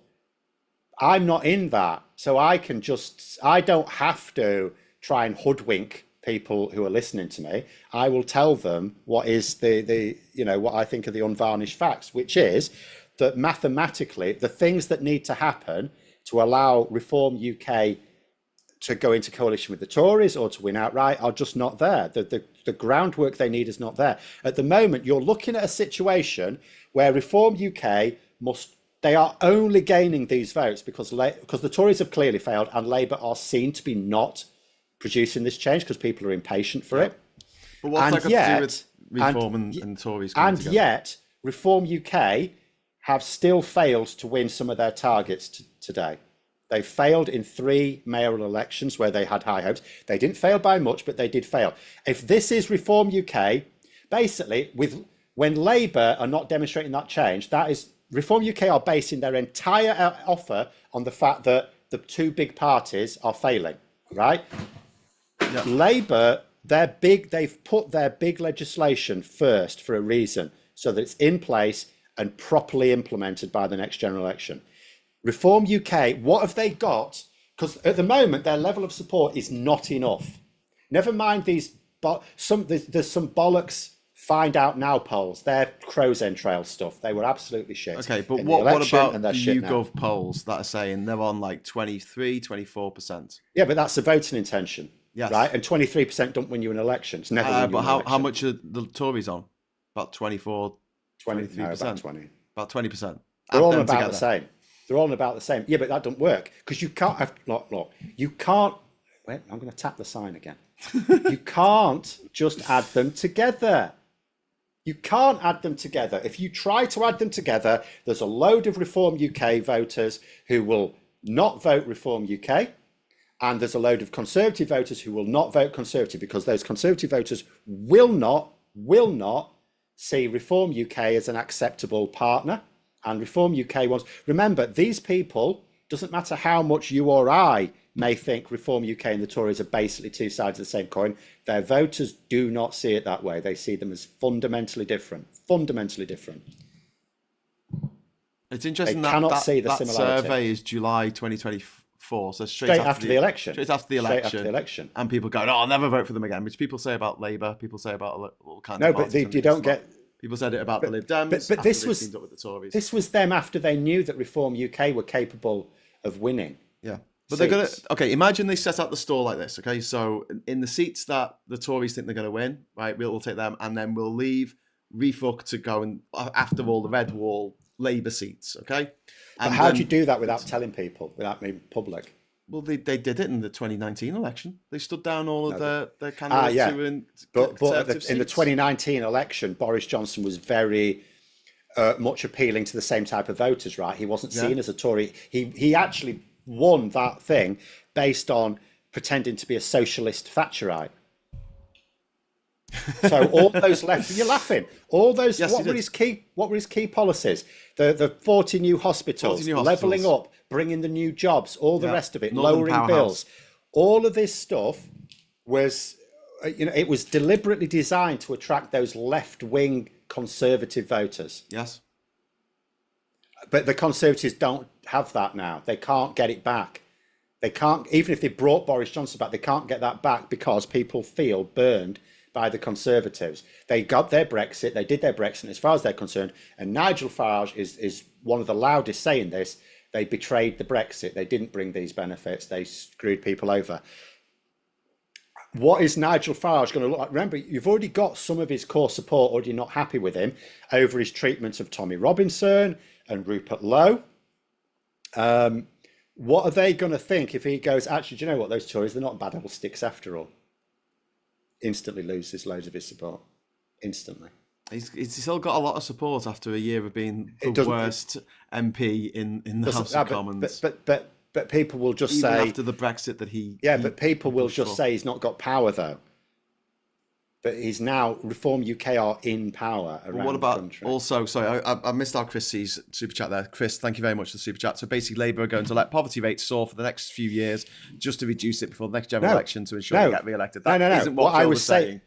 I'm not in that, so I don't have to try and hoodwink people who are listening to me. I will tell them what is what I think are the unvarnished facts, which is that mathematically the things that need to happen to allow Reform UK to go into coalition with the Tories or to win outright are just not there. The groundwork they need is not there. At the moment, you're looking at a situation where Reform UK they are only gaining these votes because the Tories have clearly failed and Labour are seen to be not producing this change because people are impatient for it. But what's that got to do with Reform and Tories coming together? Yet, Reform UK have still failed to win some of their targets today. They failed in 3 mayoral elections where they had high hopes. They didn't fail by much, but they did fail. If this is Reform UK, basically, when Labour are not demonstrating that change, that is, Reform UK are basing their entire offer on the fact that the 2 big parties are failing, right? Yeah. Labour, they've put their big legislation first for a reason, so that it's in place and properly implemented by the next general election. Reform UK, what have they got? Because at the moment, their level of support is not enough. Never mind there's some bollocks find out now polls. They're crow's entrail stuff. They were absolutely shit. Okay, but what about the YouGov polls that are saying they're on like 23, 24%? Yeah, but that's a voting intention. Yes. Right? And 23% don't win you an election. It's never win you an election. How much are the Tories on? About 24, 23%? No, about 20. About 20%. They're all about the same. They're all about the same. Yeah, but that doesn't work because you can't have, look, you can't, wait, I'm going to tap the sign again. You can't just add them together. You can't add them together. If you try to add them together, there's a load of Reform UK voters who will not vote Reform UK. And there's a load of Conservative voters who will not vote Conservative because those Conservative voters will not see Reform UK as an acceptable partner. And Reform UK wants, remember, these people, doesn't matter how much you or I may think Reform UK and the Tories are basically 2 sides of the same coin, their voters do not see it that way. They see them as fundamentally different. It's interesting they that similarity. Survey is July 2024, so straight after the election. Straight after the election. And people go, I'll never vote for them again, which people say about Labour, people say about all kinds of parties. No, but you don't get... People said it about the Lib Dems. But this was teamed up with the Tories. This was them after they knew that Reform UK were capable of winning. Yeah, but they're gonna. Okay, imagine they set out the store like this. Okay, so in the seats that the Tories think they're going to win, right? We'll take them, and then we'll leave Refuck to go and after all the red wall Labour seats. Okay. But how do you do that without telling people, without being public? Well, they did it in the 2019 election. They stood down all of their candidates. But in the 2019 election, Boris Johnson was very much appealing to the same type of voters, right? He wasn't seen as a Tory. He actually won that thing based on pretending to be a socialist Thatcherite. So all those left, you're laughing. All those, yes, what were his key policies? The 40 new hospitals, levelling up, bringing the new jobs, all the rest of it, lowering bills. All of this stuff was, it was deliberately designed to attract those left-wing Conservative voters. Yes. But the Conservatives don't have that now. They can't get it back. They can't, even if they brought Boris Johnson back, they can't get that back because people feel burned by the Conservatives. They got their Brexit, they did their Brexit as far as they're concerned, and Nigel Farage is one of the loudest saying this. They betrayed the Brexit. They didn't bring these benefits. They screwed people over. what is Nigel Farage going to look like? Remember, you've already got some of his core support already not happy with him over his treatment of Tommy Robinson and Rupert Lowe. What are they going to think if he goes, actually, do you know what, those Tories, they're not bad old sticks after all? Instantly loses loads of his support. Instantly. He's still got a lot of support after a year of being the worst MP in the House of Commons. But people will just Even say after the Brexit that he but people will just say he's not got power though. But he's now Reform UK are in power around what about the country. Also, sorry, I missed out Chris C's super chat there. Chris, thank you very much for the super chat. So basically, Labour are going to let poverty rates soar for the next few years just to reduce it before the next general election to ensure they get re-elected. That isn't what I was saying.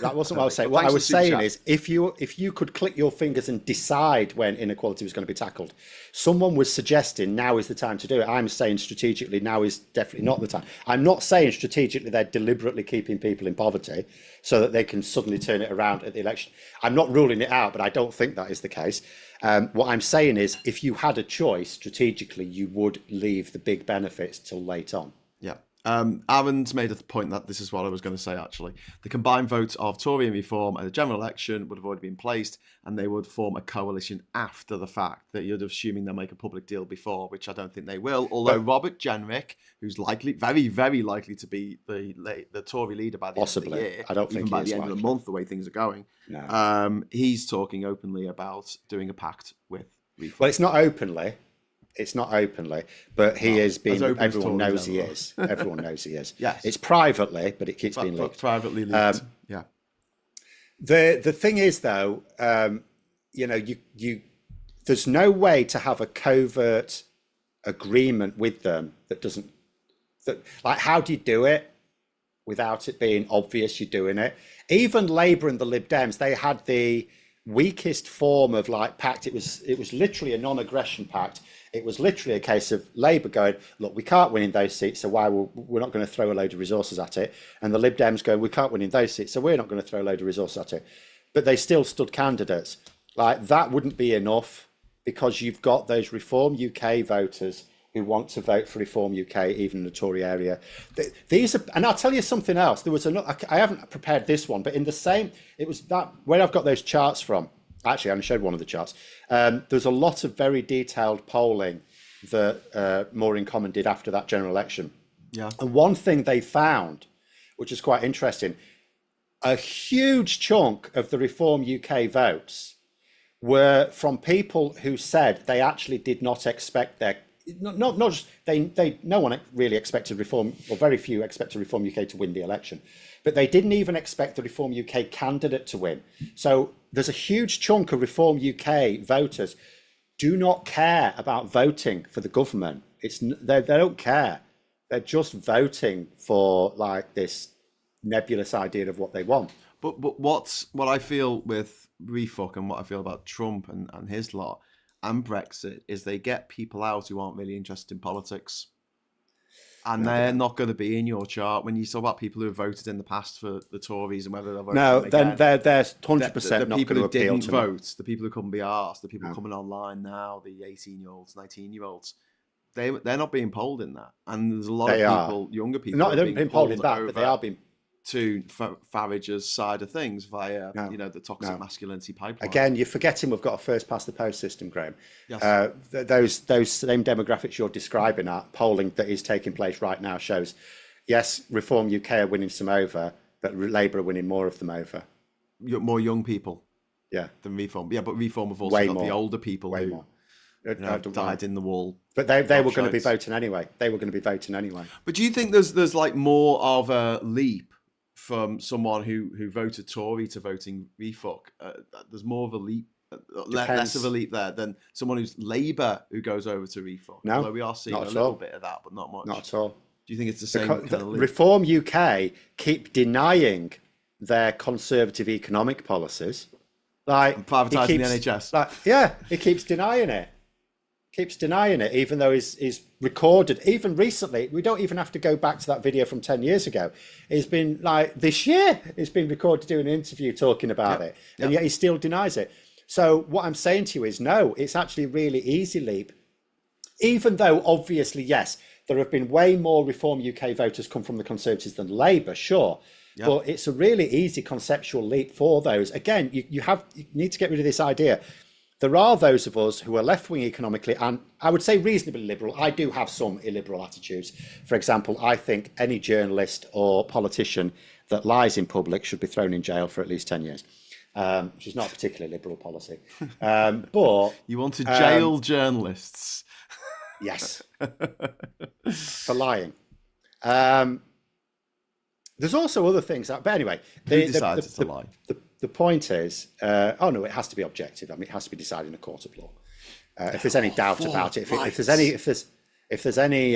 That wasn't what I was saying. What I was saying is, if you could click your fingers and decide when inequality was going to be tackled, someone was suggesting now is the time to do it. I'm saying strategically now is definitely not the time. I'm not saying strategically they're deliberately keeping people in poverty so that they can suddenly turn it around at the election. I'm not ruling it out, but I don't think that is the case. What I'm saying is, if you had a choice strategically, you would leave the big benefits till late on. Yeah. Aaron's made a point that this is what I was going to say, actually. The combined votes of Tory and Reform at a general election would have already been placed, and they would form a coalition after the fact, that you're assuming they'll make a public deal before, which I don't think they will. Although Robert Jenrick, who's likely, very, very likely to be the Tory leader by the end of the year, I don't think even by the end likely. of the month, the way things are going, he's talking openly about doing a pact with Reform. Well, it's not openly. It's not openly, but he has been. Everyone knows he is. Everyone knows he is. Yes, it's privately, but it keeps being leaked. Privately leaked. Yeah. The thing is, though, you there's no way to have a covert agreement with them that doesn't. Like, how do you do it without it being obvious you're doing it? Even Labour and the Lib Dems, they had the weakest form of pact. It was literally a non-aggression pact. It was literally a case of Labour going, look, we can't win in those seats, so we're not going to throw a load of resources at it. And the Lib Dems going, we can't win in those seats, so we're not going to throw a load of resources at it. But they still stood candidates. That wouldn't be enough, because you've got those Reform UK voters who want to vote for Reform UK, even in the Tory area. These are, and I'll tell you something else. There was I haven't prepared this one, but in the same, it was that where I've got those charts from. Actually, I only showed one of the charts. There's a lot of very detailed polling that More in Common did after that general election. Yeah. And one thing they found, which is quite interesting, a huge chunk of the Reform UK votes were from people who said they actually did not expect their not just no one really expected Reform, or very few expected Reform UK to win the election, but they didn't even expect the Reform UK candidate to win. So there's a huge chunk of Reform UK voters do not care about voting for the government. They don't care. They're just voting for this nebulous idea of what they want. But what I feel with Refuck and what I feel about Trump and his lot and Brexit is they get people out who aren't really interested in politics. And they're not going to be in your chart when you talk about people who have voted in the past for the Tories and whether they'll vote. No, then they're 100% not people going who to appeal didn't to vote, the people who couldn't be asked, the people coming online now, the 18-year-olds, 19-year-olds. They're not being polled in that, and there's a lot of people, younger people, not being polled in that, but they are being to Farage's side of things via the toxic masculinity pipeline. Again, you're forgetting we've got a first past the post system, Graham. Yes. Those same demographics you're describing, that polling that is taking place right now shows, yes, Reform UK are winning some over, but Labour are winning more of them over. More young people, than Reform. Yeah, but Reform have also got the older people who died in the wall. But they were going to be voting anyway. But do you think there's more of a leap from someone who voted Tory to voting Refuck? There's more of a leap, less of a leap there than someone who's Labour who goes over to Refuck. No, although we are seeing a little bit of that, but not much. Not at all. Do you think it's the same kind of leap? Reform UK keep denying their conservative economic policies, and privatising the NHS. He keeps denying it. Even though he's recorded, even recently, we don't even have to go back to that video from 10 years ago. It's been this year, it's been recorded doing an interview talking about it, and yet he still denies it. So what I'm saying to you is, no, it's actually really easy leap, even though obviously, yes, There have been way more Reform UK voters come from the Conservatives than Labour, sure. Yep. But it's a really easy conceptual leap for those. Again, you need to get rid of this idea. There are those of us who are left-wing economically, and I would say reasonably liberal. I do have some illiberal attitudes. For example, I think any journalist or politician that lies in public should be thrown in jail for at least 10 years, which is not a particularly liberal policy. But you want to jail journalists? Yes, for lying. There's also other things, but anyway. Who decides it's a lie? The point is, it has to be objective. I mean, it has to be decided in a court of law. If there's any doubt about it, if there's any,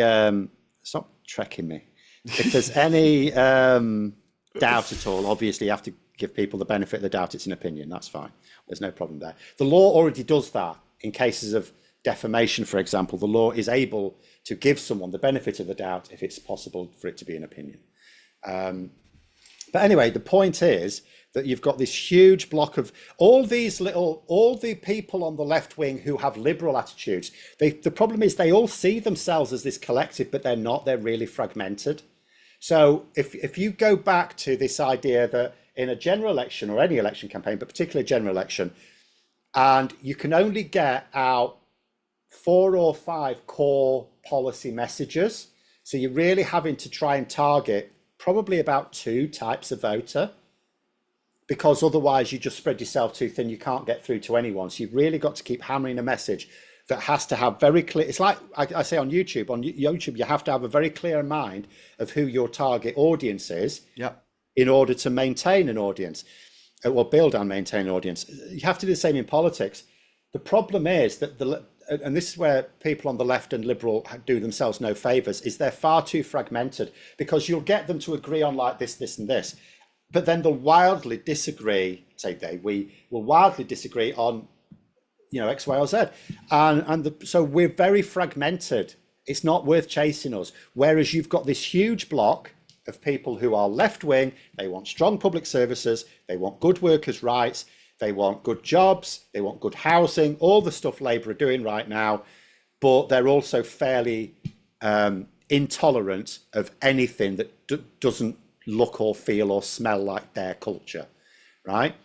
stop trekking me. If there's any doubt at all, obviously you have to give people the benefit of the doubt. It's an opinion. That's fine. There's no problem there. The law already does that in cases of defamation, for example. The law is able to give someone the benefit of the doubt if it's possible for it to be an opinion. But anyway, the point is that you've got this huge block of all the people on the left wing who have liberal attitudes. The problem is they all see themselves as this collective, but they're not. They're really fragmented. So if you go back to this idea that in a general election or any election campaign, but particularly a general election, and you can only get out 4 or 5 core policy messages. So you're really having to try and target probably about 2 types of voter, because otherwise you just spread yourself too thin. You can't get through to anyone. So you've really got to keep hammering a message that has to have very clear. It's like I say on YouTube. On YouTube, you have to have a very clear mind of who your target audience is. Yeah. In order to maintain an audience, or build and maintain an audience. You have to do the same in politics. The problem is that and this is where people on the left and liberal do themselves no favors, is they're far too fragmented, because you'll get them to agree on like this, and this, but then they'll wildly disagree. We will wildly disagree on, X, Y, or Z, so we're very fragmented. It's not worth chasing us. Whereas you've got this huge block of people who are left wing. They want strong public services. They want good workers' rights. They want good jobs, they want good housing, all the stuff Labour are doing right now, but they're also fairly intolerant of anything that doesn't look or feel or smell like their culture, right?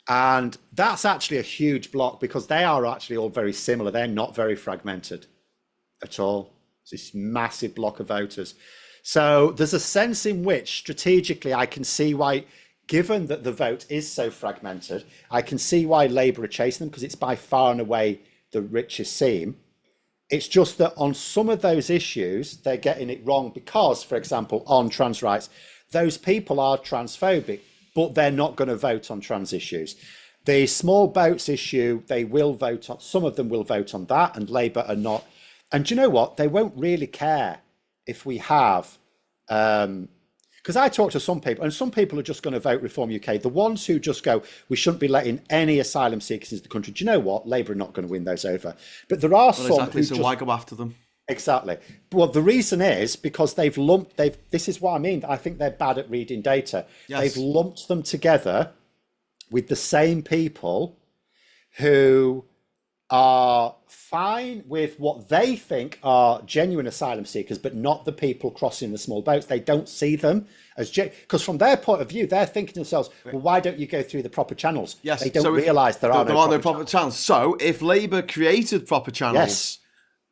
And that's actually a huge block, because they are actually all very similar. They're not very fragmented at all. It's this massive block of voters. So there's a sense in which strategically I can see why, given that the vote is so fragmented, I can see why Labour are chasing them, because it's by far and away the richest seam. It's just that on some of those issues, they're getting it wrong, because, for example, on trans rights, those people are transphobic, but they're not going to vote on trans issues. The small boats issue, they will vote on, some of them will vote on that, and Labour are not. And do you know what? They won't really care if we have... because I talk to some people, and some people are just going to vote Reform UK. The ones who just go, we shouldn't be letting any asylum seekers into the country. Do you know what? Labour are not going to win those over. But there are some. Exactly. So why go after them? Exactly. Well, the reason is because this is what I mean. I think they're bad at reading data. Yes. They've lumped them together with the same people who are fine with what they think are genuine asylum seekers, but not the people crossing the small boats. They don't see them as because from their point of view, they're thinking to themselves, well, why don't you go through the proper channels? Yes. They don't realise there are no proper channels. So if Labour created proper channels,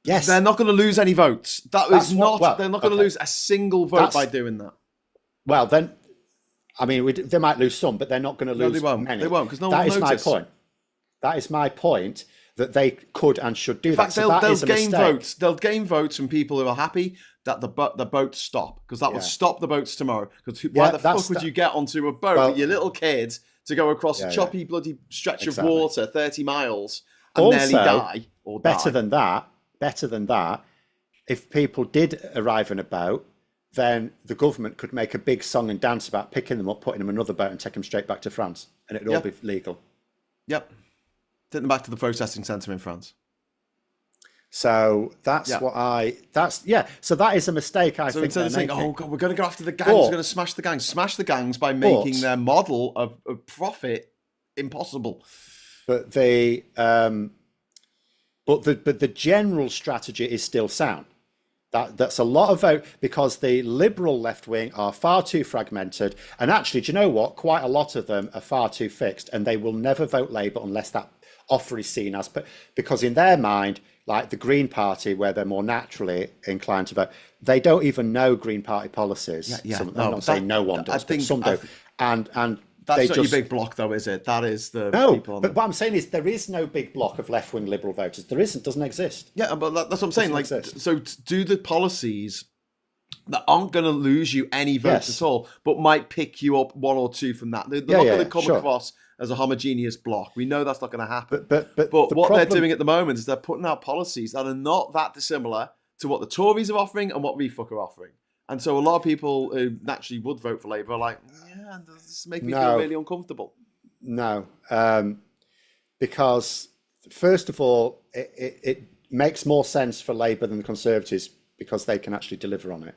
yes, they're not going to lose any votes. They're not going to lose a single vote by doing that. Well, then, I mean, they might lose some, but they're not going to lose many. They won't, because no one will notice. That is my point. That is my point. That they could and should do that. In fact, they'll gain votes. They'll gain votes from people who are happy that the boats stop, because that would stop the boats tomorrow. Because why the fuck would you get onto a boat with your little kids to go across a choppy bloody stretch of water, 30 miles, and also, nearly die? Or better than that, if people did arrive in a boat, then the government could make a big song and dance about picking them up, putting them in another boat, and take them straight back to France, and it'd all be legal. Yep. Take them back to the processing centre in France. So that's So that is a mistake. I think. Instead of saying, "Oh God, we're going to go after the gangs, we're going to smash the gangs by making their model of profit impossible." But the general strategy is still sound. That's a lot of vote because the liberal left wing are far too fragmented. And actually, do you know what? Quite a lot of them are far too fixed, and they will never vote Labour unless that offer is seen as, because in their mind, like the Green Party, where they're more naturally inclined to vote, they don't even know Green Party policies. I'm not saying no one does, but some do. And that's not your big block, though, is it? That is the people. But what I'm saying is there is no big block of left-wing liberal voters. There isn't. Doesn't exist. Yeah, but that's what I'm saying. Like, so do the policies that aren't going to lose you any votes at all, but might pick you up one or two from that. They're not going to come across as a homogeneous block. We know that's not going to happen. But what they're doing at the moment is they're putting out policies that are not that dissimilar to what the Tories are offering and what Refuck are offering. And so a lot of people who naturally would vote for Labour are like, yeah, this is making me feel really uncomfortable. No, because first of all, it makes more sense for Labour than the Conservatives because they can actually deliver on it.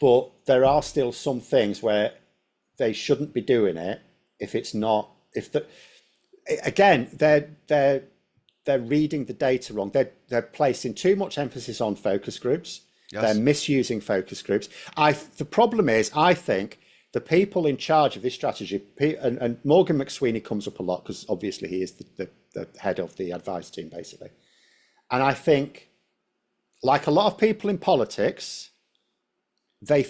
But there are still some things where they shouldn't be doing it if it's not. Again, they're reading the data wrong. They're placing too much emphasis on focus groups. Yes. They're misusing focus groups. The problem is, I think the people in charge of this strategy, and Morgan McSweeney comes up a lot because obviously he is the head of the advice team, basically. And I think, like a lot of people in politics, I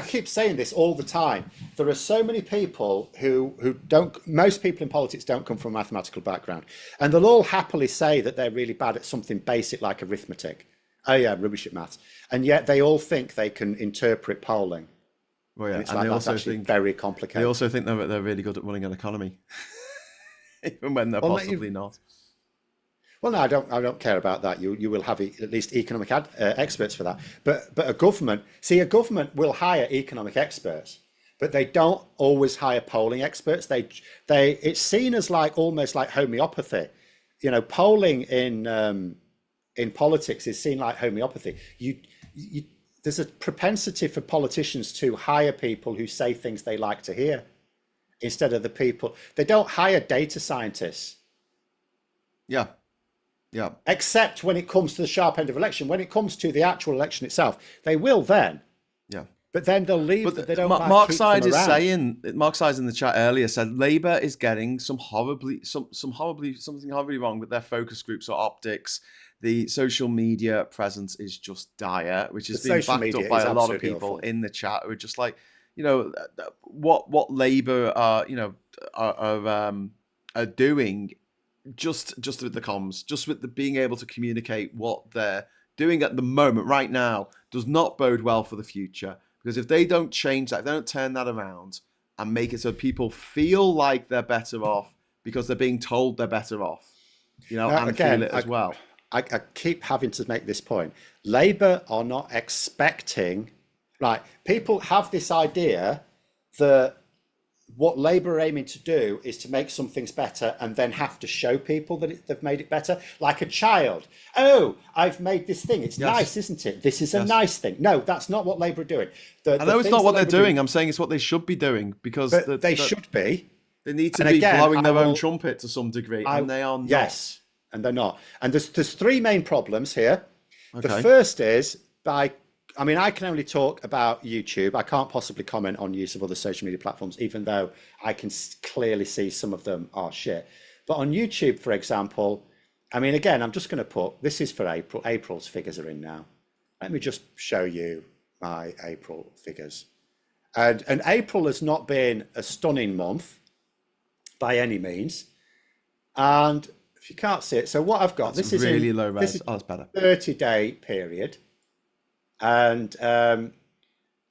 keep saying this all the time. There are so many people who don't, most people in politics don't come from a mathematical background. And they'll all happily say that they're really bad at something basic like arithmetic. Oh yeah, rubbish at maths. And yet they all think they can interpret polling. Well, yeah, and it's like, that's actually very complicated. They also think they're really good at running an economy. Even when they're possibly not. Well, no, I don't care about that. You will have at least economic experts for that. But a government will hire economic experts, but they don't always hire polling experts. It's seen as almost like homeopathy. You know, polling in politics is seen like homeopathy. There's a propensity for politicians to hire people who say things they like to hear instead of the people. They don't hire data scientists. Yeah. Except when it comes to the sharp end of election. When it comes to the actual election itself, they will then. Yeah. But then they'll leave. But they don't. Mark Side is saying. Mark Side in the chat earlier said Labour is getting something horribly wrong with their focus groups or optics. The social media presence is just dire, which is being backed up by a lot of people in the chat who are just like, you know, what Labour are doing. Just with the comms, just with the being able to communicate what they're doing at the moment, right now, does not bode well for the future. Because if they don't change that, if they don't turn that around and make it so people feel like they're better off because they're being told they're better off, you know, and again, feel it as well. I keep having to make this point. Labour are not expecting, right? People have this idea that what Labour are aiming to do is to make some things better and then have to show people that they've made it better. Like a child. Oh, I've made this thing. It's nice, isn't it? This is a nice thing. No, that's not what Labour are doing. I know it's not what they're doing. I'm saying it's what they should be doing because they should be. They need to be blowing their own trumpet to some degree, and they are not. Yes, and they're not. And there's three main problems here. Okay. The first is I can only talk about YouTube. I can't possibly comment on use of other social media platforms, even though I can clearly see some of them are shit. But on YouTube, for example, again, I'm just going to put, this is for April. April's figures are in now. Let me just show you my April figures. And April has not been a stunning month by any means. And if you can't see it, so what I've got, this is really low res. That's better. 30-day period. And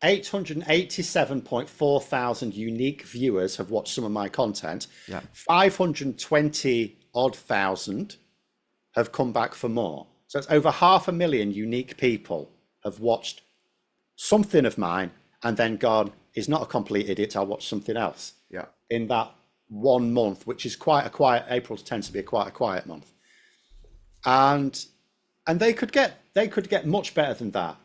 887.4 thousand unique viewers have watched some of my content. Yeah. 520 odd thousand have come back for more. So it's over 500,000 unique people have watched something of mine and then gone, he's not a complete idiot, I'll watch something else. Yeah. In that 1 month, which is quite a quiet, April tends to be quite a quiet month. And they could get much better than that.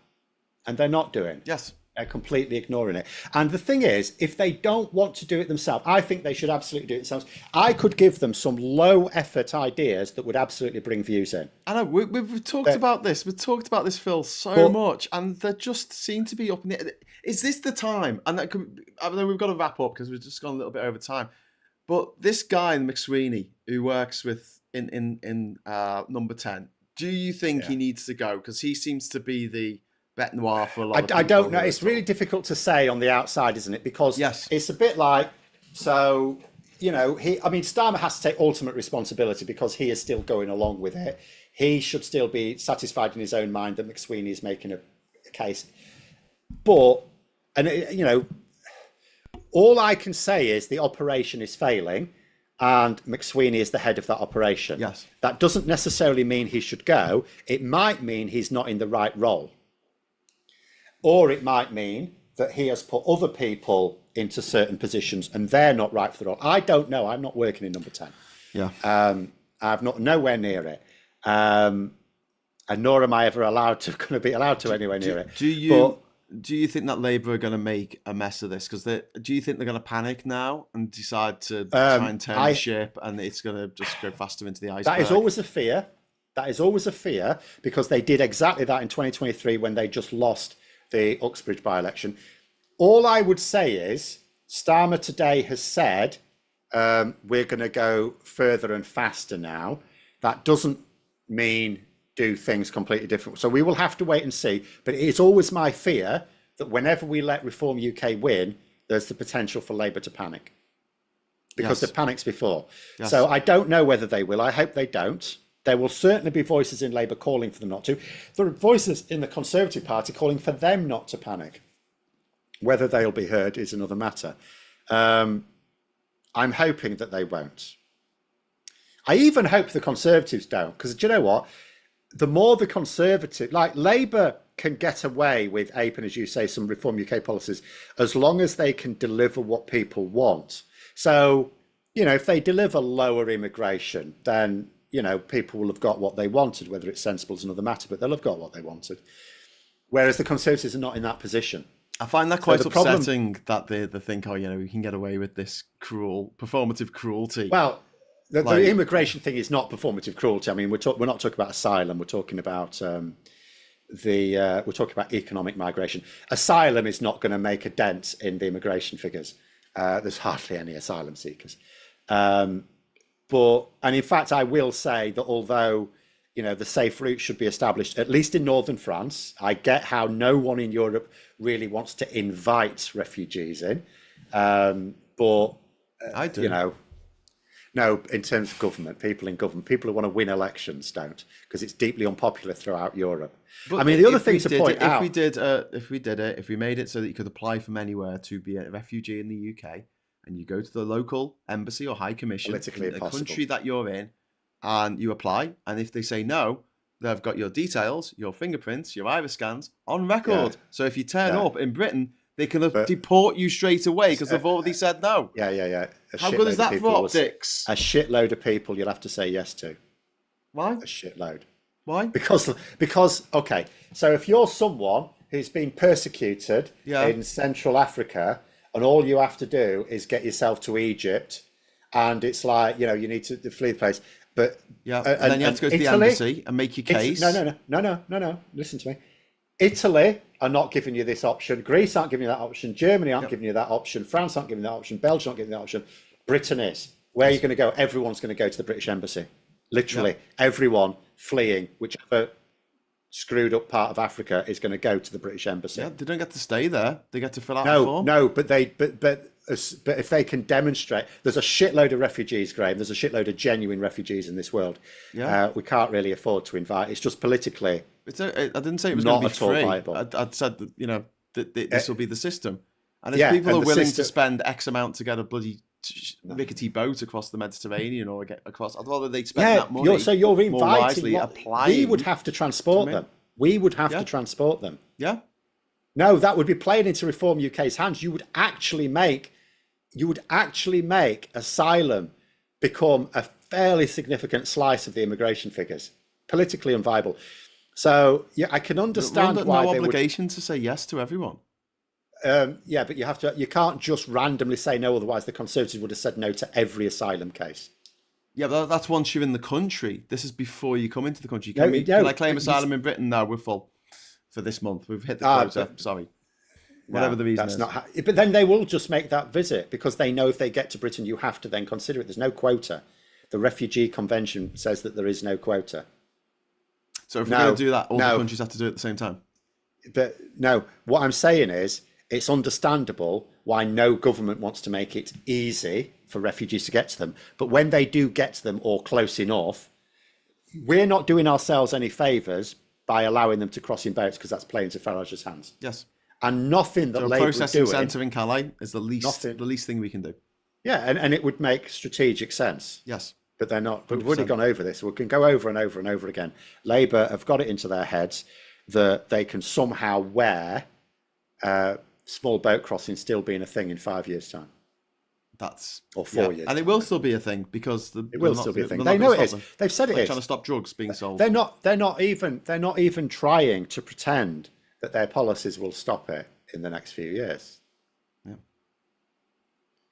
And they're not doing. Yes. completely ignoring it. And the thing is, if they don't want to do it themselves, I think they should absolutely do it themselves. I could give them some low effort ideas that would absolutely bring views in. I know we've talked about this. We've talked about this, Phil, so much, and they just seem to be up in the. Is this the time? And that could, I know we've got to wrap up because we've just gone a little bit over time. But this guy, McSweeney, who works with in number 10, do you think he needs to go? Because he seems to be the bête noire for a lot of people. I don't know. It's really difficult to say on the outside, isn't it? Because it's a bit like, so, Starmer has to take ultimate responsibility because he is still going along with it. He should still be satisfied in his own mind that McSweeney is making a case. But, all I can say is the operation is failing and McSweeney is the head of that operation. Yes. That doesn't necessarily mean he should go. It might mean he's not in the right role. Or it might mean that he has put other people into certain positions and they're not right for the role. I don't know. I'm not working in number 10. Yeah. I've not nowhere near it. And nor am I ever going to be allowed to anywhere near it. Do you think that Labour are going to make a mess of this? Because do you think they're going to panic now and decide to try and turn the ship and it's going to just go faster into the iceberg? That is always a fear. That is always a fear because they did exactly that in 2023 when they just lost the Uxbridge by-election. All I would say is Starmer today has said we're going to go further and faster now. That doesn't mean do things completely different. So we will have to wait and see. But it is always my fear that whenever we let Reform UK win, there's the potential for Labour to panic. Because they've panicked before. Yes. So I don't know whether they will. I hope they don't. There will certainly be voices in Labour calling for them not to. There are voices in the Conservative Party calling for them not to panic. Whether they'll be heard is another matter. I'm hoping that they won't. I even hope the Conservatives don't, because do you know what? The more the Conservative, like Labour can get away with aping, as you say, some Reform UK policies, as long as they can deliver what people want. So, if they deliver lower immigration, then, people will have got what they wanted. Whether it's sensible is another matter, but they'll have got what they wanted. Whereas the Conservatives are not in that position. I find that quite upsetting that they think, we can get away with this performative cruelty. Well, the immigration thing is not performative cruelty. I mean, we're not talking about asylum. We're talking about we're talking about economic migration. Asylum is not going to make a dent in the immigration figures. There's hardly any asylum seekers. And in fact, I will say that although the safe route should be established, at least in northern France, I get how no one in Europe really wants to invite refugees in. But I do. No, in terms of government, people who want to win elections don't, because it's deeply unpopular throughout Europe. But I mean, the other thing to point out, if we made it so that you could apply from anywhere to be a refugee in the UK, and you go to the local embassy or high commission in the country that you're in, and you apply, and if they say no, they've got your details, your fingerprints, your iris scans on record. Yeah. So if you turn up in Britain, they can deport you straight away because they've already said no. Yeah. How good is that for optics? A shitload of people you'll have to say yes to. Why? A shitload. Why? Because okay, so if you're someone who's been persecuted in Central Africa and all you have to do is get yourself to Egypt and it's like, you need to flee the place. But and then you have to go to the embassy and make your case. No. Listen to me. Italy are not giving you this option. Greece aren't giving you that option. Germany aren't giving you that option. France aren't giving you that option. Belgium aren't giving you that option. Britain is. Where are you going to go? Everyone's going to go to the British embassy. Literally, everyone fleeing whichever screwed up part of Africa is going to go to the British embassy. Yeah, they don't get to stay there. They get to fill out the form. No, but if they can demonstrate, there's a shitload of refugees, Graham. There's a shitload of genuine refugees in this world. Yeah. We can't really afford to invite. It's just politically. I didn't say it was going to be free. I'd said that, this will be the system. And if people are willing to spend X amount to get a bloody rickety boat across the Mediterranean or get across, I'd rather they'd spend that money you're inviting, more wisely applying. We would have to transport them. We would have to transport them. Yeah. No, that would be playing into Reform UK's hands. You would actually make asylum become a fairly significant slice of the immigration figures. Politically unviable. So I can understand why no obligation to say yes to everyone. Yeah, but you can't just randomly say no, otherwise the Conservatives would have said no to every asylum case. Yeah, but that's once you're in the country. This is before you come into the country. No, Can I claim asylum in Britain? No, we're full for this month. We've hit the quota. Sorry. Whatever the reason that's is. not but then they will just make that visit because they know if they get to Britain, you have to then consider it. There's no quota. The Refugee Convention says that there is no quota. So if we're going to do that, all the countries have to do it at the same time. But no, what I'm saying is it's understandable why no government wants to make it easy for refugees to get to them. But when they do get to them or close enough, we're not doing ourselves any favours by allowing them to cross in boats because that's playing to Farage's hands. Yes. And nothing that so Labour a processing doing, centre in Calais is the least thing we can do. Yeah, and it would make strategic sense. Yes. But they're not. But 100%. we've already gone over this. We can go over and over and over again. Labour have got it into their heads that they can somehow wear small boat crossing still being a thing in 5 years' time. Or 4 years. And it will still be a thing because it will still be a thing. They know it is. They've said it is. Trying to stop drugs being sold. They're not even trying to pretend that their policies will stop it in the next few years.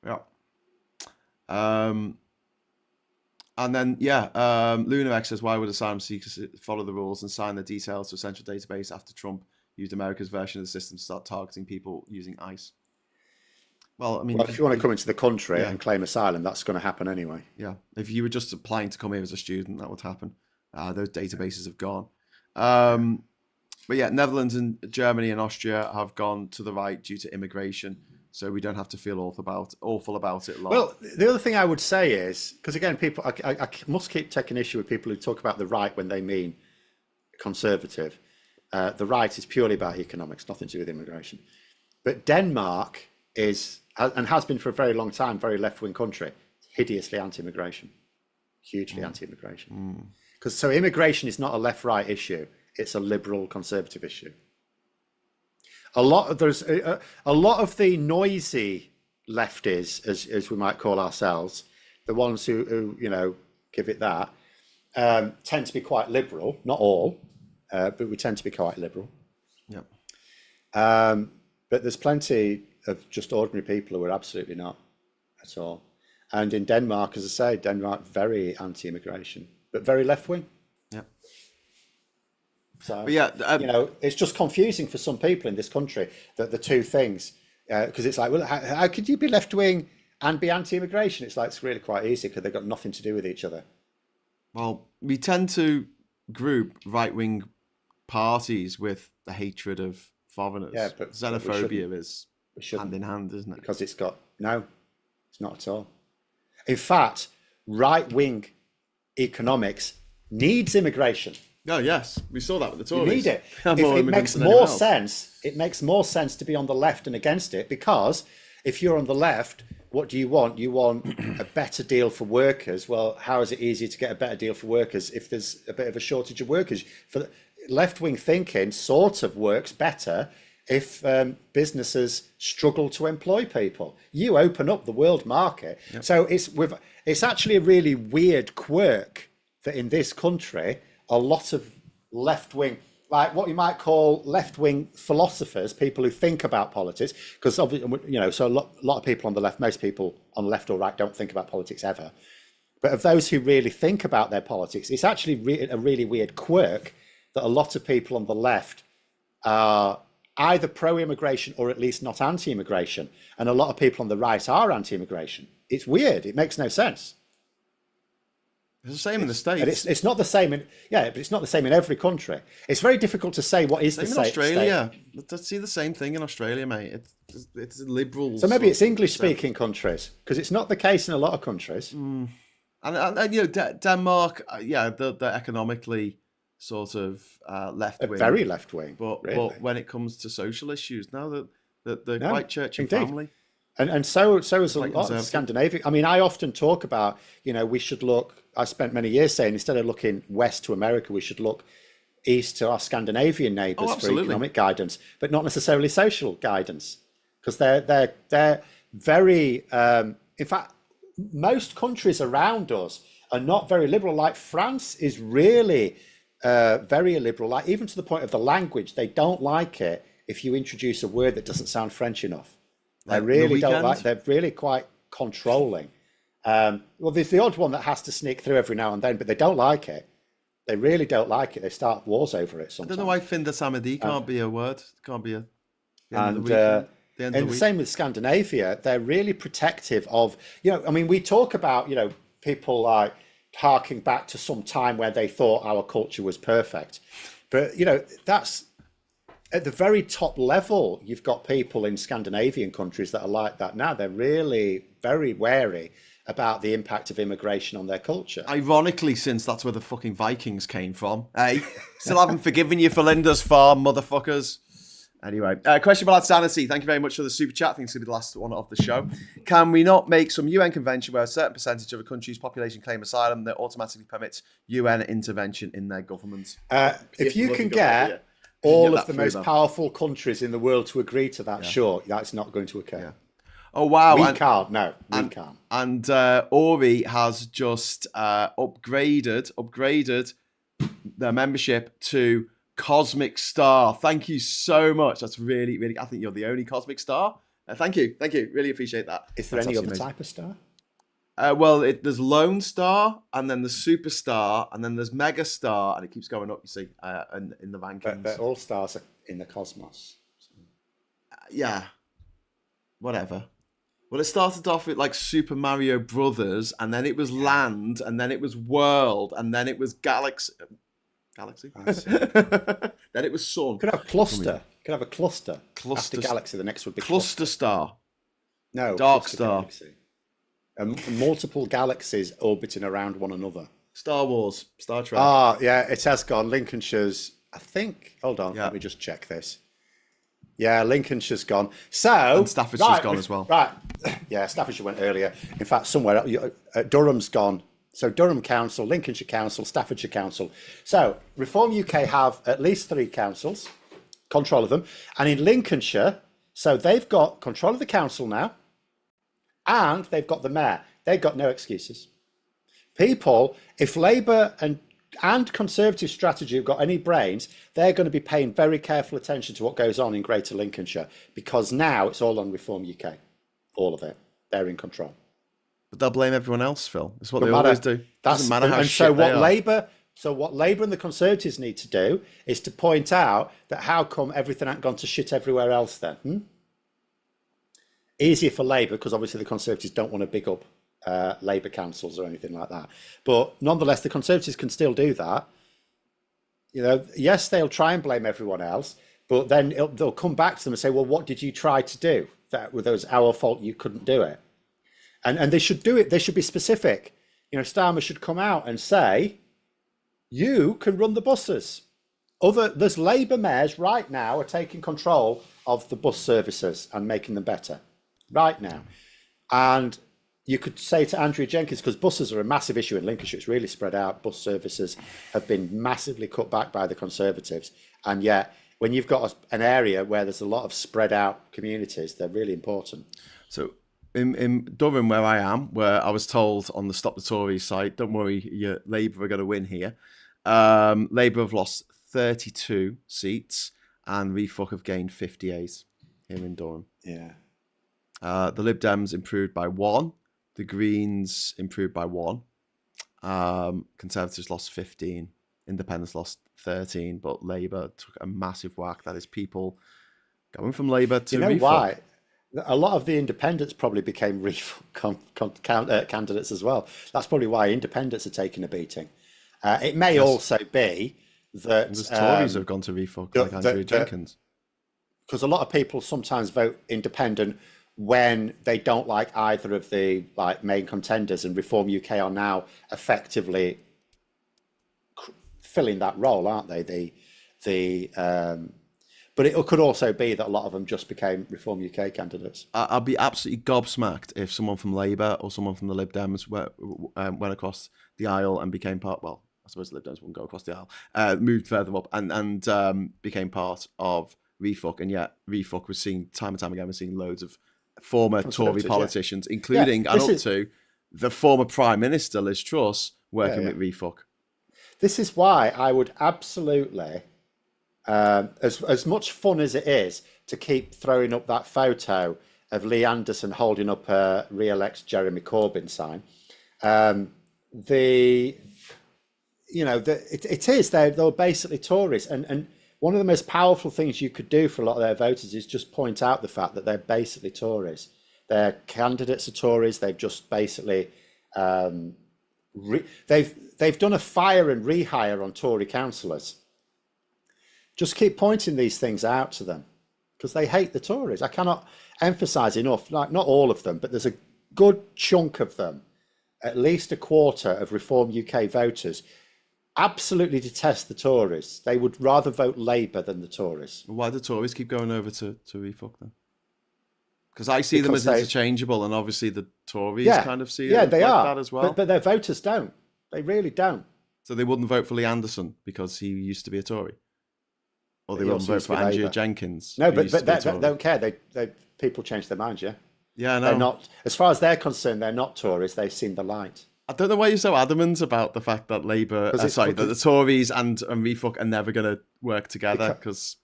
Yeah. And then, Lunarex says, why would asylum seekers follow the rules and sign the details to a central database after Trump used America's version of the system to start targeting people using ICE? Well, I mean... if you want to come into the country and claim asylum, that's going to happen anyway. Yeah, if you were just applying to come here as a student, that would happen. Those databases have gone. But yeah, Netherlands and Germany and Austria have gone to the right due to immigration. So we don't have to feel awful about it long. Well, the other thing I would say is, because again, people, I must keep taking issue with people who talk about the right when they mean conservative. The right is purely about economics, nothing to do with immigration. But Denmark is, and has been for a very long time, very left-wing country, hideously anti-immigration, hugely anti-immigration. Because so immigration is not a left-right issue; it's a liberal-conservative issue. A lot of the noisy lefties, as we might call ourselves, the ones who give it that, tend to be quite liberal. Not all, but we tend to be quite liberal. Yeah. But there's plenty of just ordinary people who are absolutely not at all. And in Denmark, as I say, Denmark very anti-immigration, but very left-wing. Yeah. So, but it's just confusing for some people in this country that the two things, because it's like, well, how could you be left-wing and be anti-immigration? It's like, it's really quite easy because they've got nothing to do with each other. Well, we tend to group right-wing parties with the hatred of foreigners. Yeah, but xenophobia is hand in hand, isn't it? Because it's not at all. In fact, right-wing economics needs immigration. Oh yes, we saw that with the Tories. You need it. It makes more sense. It makes more sense to be on the left and against it, because if you're on the left, what do you want? You want a better deal for workers. Well, how is it easier to get a better deal for workers if there's a bit of a shortage of workers? For left-wing thinking, sort of works better if businesses struggle to employ people. You open up the world market. Yep. So it's actually a really weird quirk that in this country, a lot of left-wing, like what you might call left-wing philosophers, people who think about politics, because obviously, so a lot of people on the left, most people on the left or right don't think about politics ever. But of those who really think about their politics, it's actually a really weird quirk that a lot of people on the left are either pro-immigration or at least not anti-immigration. And a lot of people on the right are anti-immigration. It's weird. It makes no sense. It's the same in the States. It's not the same but it's not the same in every country. It's very difficult to say what is the same. In Australia, let's see the same thing in Australia, mate. It's liberal. So maybe it's English-speaking countries, because it's not the case in a lot of countries. And Denmark, they're economically sort of left-wing, very left-wing. But when it comes to social issues, now that they're quite church and family. And so is a lot of Scandinavia. I mean, I often talk about, we should look, I spent many years saying, instead of looking west to America, we should look east to our Scandinavian neighbours for economic guidance, but not necessarily social guidance, because they're very, in fact, most countries around us are not very liberal. Like France is really very illiberal, like even to the point of the language. They don't like it if you introduce a word that doesn't sound French enough. They Like really The don't like. Weeknd? They're really quite controlling. Well, there's the odd one that has to sneak through every now and then, but they don't like it. They really don't like it. They start wars over it I sometimes. don't know why Finder Samedi can't be a word. Can't be the end of And the weekend. The end of and the the week. same with Scandinavia. They're really protective of, I mean, we talk about, people like harking back to some time where they thought our culture was perfect. But, that's at the very top level. You've got people in Scandinavian countries that are like that now. They're really very wary about the impact of immigration on their culture. Ironically, since that's where the fucking Vikings came from. Hey, still haven't forgiven you for Linda's farm, motherfuckers. Anyway, question about sanity. Thank you very much for the super chat. I think it's going to be the last one of the show. Can we not make some UN convention where a certain percentage of a country's population claim asylum that automatically permits UN intervention in their government? If you can Bloody good get idea. all Get of the that most through, though. powerful countries in the world to agree to that, sure, that's not going to occur. Oh, wow. We can't. No, we can't. And Ori has just upgraded their membership to Cosmic Star. Thank you so much. That's really, really, I think you're the only Cosmic Star. Thank you. Really appreciate that. Is there any other type of star? Well, there's Lone Star, and then there's Superstar, and then there's Mega Star, and it keeps going up, you see, in the rankings. But all stars are in the cosmos. Yeah. Whatever. Well, it started off with like Super Mario Brothers, and then it was Land, and then it was World, and then it was Galaxy. I see. Then it was Sun. Could have cluster. Could have a cluster. Cluster. After Galaxy, the next would be Cluster Star. No, Dark Cluster Star. Galaxy. Multiple galaxies orbiting around one another. Star Wars. Star Trek. Ah, yeah, it has gone. Lincolnshire's, I think. Hold on, Yeah. let me just check this. Yeah, Lincolnshire's gone. So And Staffordshire's gone as well. Right. Yeah, Staffordshire went earlier. In fact, somewhere Durham's gone. So Durham Council, Lincolnshire Council, Staffordshire Council. So Reform UK have at least 3 councils, control of them. And in Lincolnshire, so they've got control of the council now, and they've got the mayor. They've got no excuses. People, if Labour and Conservative strategy have got any brains, they're going to be paying very careful attention to what goes on in Greater Lincolnshire, because now it's all on Reform UK. All of it. They're in control. But they'll blame everyone else, Phil. It's what Doesn't they matter. always do. Doesn't matter how and shit so they what are. what Labour and the Conservatives need to do is to point out that how come everything ain't gone to shit everywhere else then? Easier for Labour, because obviously the Conservatives don't want to big up Labour councils or anything like that. But nonetheless, the Conservatives can still do that. Yes, they'll try and blame everyone else, but then they'll come back to them and say, well, what did you try to do? That was our fault, you couldn't do it. And they should do it. They should be specific. Starmer should come out and say, you can run the buses. There's Labour mayors right now are taking control of the bus services and making them better right now. And you could say to Andrea Jenkins, because buses are a massive issue in Lincolnshire, it's really spread out. Bus services have been massively cut back by the Conservatives. And yet, when you've got an area where there's a lot of spread out communities, they're really important. So in Durham, where I am, where I was told on the Stop the Tories site, don't worry, your Labour are going to win here. Labour have lost 32 seats and Refuck have gained 58 here in Durham. Yeah. The Lib Dems improved by 1. The Greens improved by 1. Conservatives lost 15. Independents lost 13. But Labour took a massive whack. That is people going from Labour to Refuck. Why? A lot of the independents probably became candidates as well. That's probably why independents are taking a beating. It may also be that the Tories have gone to Refuck, like Andrea Jenkins. Because a lot of people sometimes vote independent when they don't like either of the main contenders, and Reform UK are now effectively filling that role, aren't they? But it could also be that a lot of them just became Reform UK candidates. I'd be absolutely gobsmacked if someone from Labour or someone from the Lib Dems went across the aisle and became part. Well, I suppose the Lib Dems wouldn't go across the aisle. Moved further up and became part of Refuck. And yet Refuck was seen time and time again. We're seeing loads of former Tory politicians, including to the former Prime Minister Liz Truss working with Refuck. This is why I would absolutely As much fun as it is to keep throwing up that photo of Lee Anderson holding up a re-elect Jeremy Corbyn sign, they're basically Tories, and one of the most powerful things you could do for a lot of their voters is just point out the fact that they're basically Tories. Their candidates are Tories. They've just basically they've done a fire and rehire on Tory councillors. Just keep pointing these things out to them because they hate the Tories. I cannot emphasise enough, like not all of them, but there's a good chunk of them, at least a quarter of Reform UK voters, absolutely detest the Tories. They would rather vote Labour than the Tories. Why do the Tories keep going over to refuck them? Because I see them as interchangeable, and obviously the Tories kind of see it they like are. that as well. But their voters don't. They really don't. So they wouldn't vote for Lee Anderson because he used to be a Tory? Or they wouldn't vote for Angela Jenkins? No, but they don't care. They people change their minds, yeah? Yeah, I know. They're not, as far as they're concerned, they're not Tories. They've seen the light. I don't know why you're so adamant about the fact that that the Tories and refuck are never going to work together because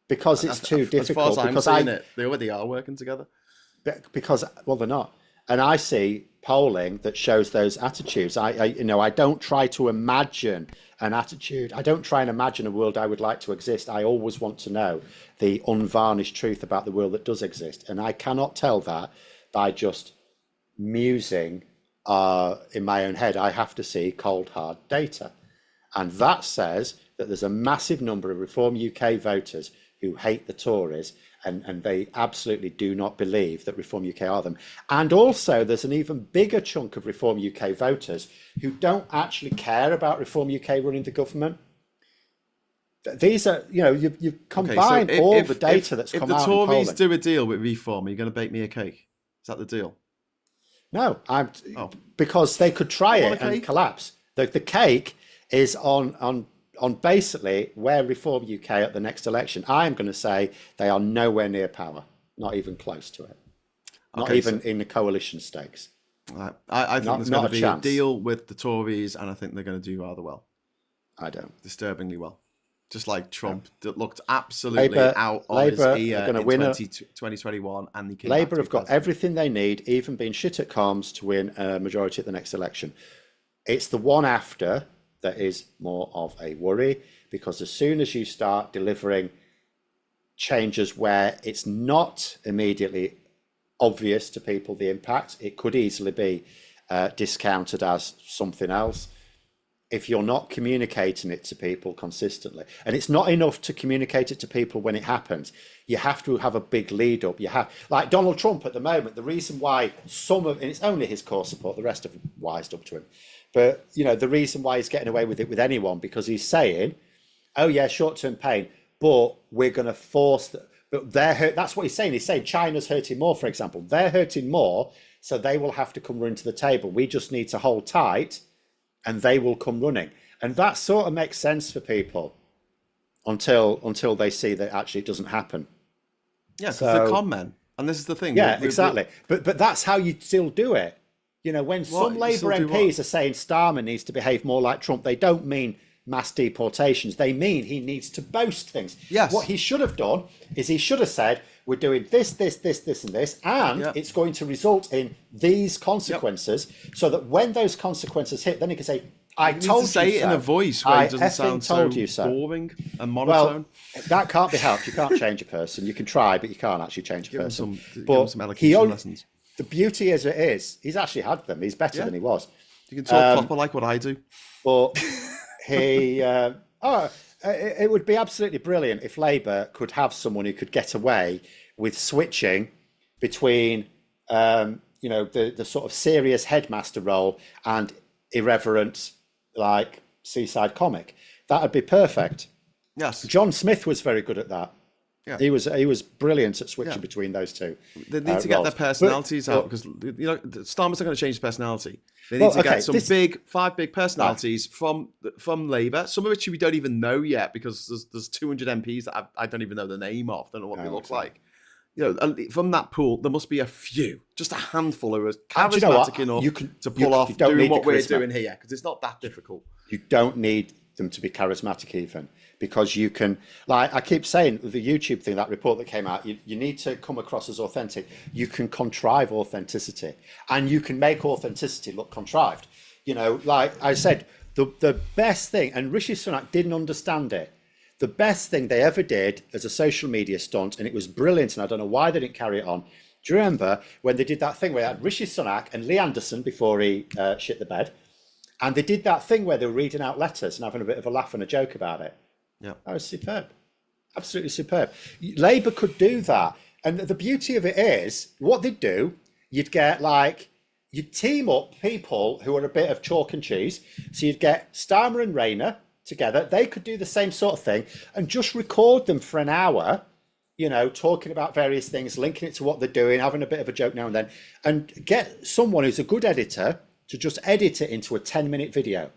it's too difficult. As far as I'm seeing it, they already are working together. Because they're not, and I see polling that shows those attitudes. I don't try to imagine an attitude. I don't try and imagine a world I would like to exist. I always want to know the unvarnished truth about the world that does exist, and I cannot tell that by just musing in my own head. I have to see cold hard data, and that says that there's a massive number of Reform UK voters who hate the Tories, and they absolutely do not believe that Reform UK are them. And also there's an even bigger chunk of Reform UK voters who don't actually care about Reform UK running the government. These are, you combine all the data that's come out. If the Tories do a deal with Reform, are you going to bake me a cake? Is that the deal? No, because they could try it and collapse. The cake is on basically where Reform UK at the next election. I am going to say they are nowhere near power, not even close to it, not even in the coalition stakes. I think there's going to be a deal with the Tories, and I think they're going to do rather well. I don't. Disturbingly well. Just like Trump, that looked absolutely out of his ear in 2021. And Labour have got everything they need, even being shit at comms, to win a majority at the next election. It's the one after that is more of a worry, because as soon as you start delivering changes where it's not immediately obvious to people the impact, it could easily be discounted as something else. If you're not communicating it to people consistently, and it's not enough to communicate it to people when it happens, you have to have a big lead up. You have, like Donald Trump at the moment, the reason why and it's only his core support, the rest have wised up to him. But, the reason why he's getting away with it with anyone, because he's saying, oh yeah, short-term pain, but we're going to force but they're hurt. That's what he's saying. He's saying China's hurting more, for example. They're hurting more, so they will have to come run to the table. We just need to hold tight and they will come running. And that sort of makes sense for people until they see that actually it doesn't happen. Yeah, because they're con men. And this is the thing. Yeah, exactly. But that's how you still do it. When some Labour MPs are saying Starmer needs to behave more like Trump, they don't mean mass deportations. They mean he needs to boast things. Yes. What he should have done is he should have said, we're doing this, and this, and it's going to result in these consequences, so that when those consequences hit, then he can say, I told you so. Say it in a voice where it doesn't sound so boring and monotone. Well, that can't be helped. You can't change a person. You can try, but you can't actually change a person. Give him some elocution lessons. The beauty is, he's actually had them. He's better than he was. You can talk proper like what I do. But it would be absolutely brilliant if Labour could have someone who could get away with switching between, the sort of serious headmaster role and irreverent, like seaside comic. That would be perfect. Yes. John Smith was very good at that. Yeah. He was brilliant at switching between those two. They need to get their personalities out, because Starmer's not going to change his personality. They need to get some five big personalities from Labour, some of which we don't even know yet, because there's 200 MPs that I don't even know the name of, don't know what they look like. From that pool, there must be a few, just a handful who are charismatic enough to pull off doing what we're doing here, because it's not that difficult. You don't need them to be charismatic even, because you can, like I keep saying with the YouTube thing, that report that came out, you need to come across as authentic. You can contrive authenticity, and you can make authenticity look contrived. You know, like I said, the best thing, and Rishi Sunak didn't understand it, the best thing they ever did as a social media stunt, and it was brilliant, and I don't know why they didn't carry it on. Do you remember when they did that thing where they had Rishi Sunak and Lee Anderson before he shit the bed? And they did that thing where they were reading out letters and having a bit of a laugh and a joke about it. Yeah, that was superb, absolutely superb. Labour could do that, and the beauty of it is, what they'd do, you'd get like, you'd team up people who are a bit of chalk and cheese. So you'd get Starmer and Rayner together. They could do the same sort of thing and just record them for an hour, you know, talking about various things, linking it to what they're doing, having a bit of a joke now and then, and get someone who's a good editor to just edit it into a 10-minute video.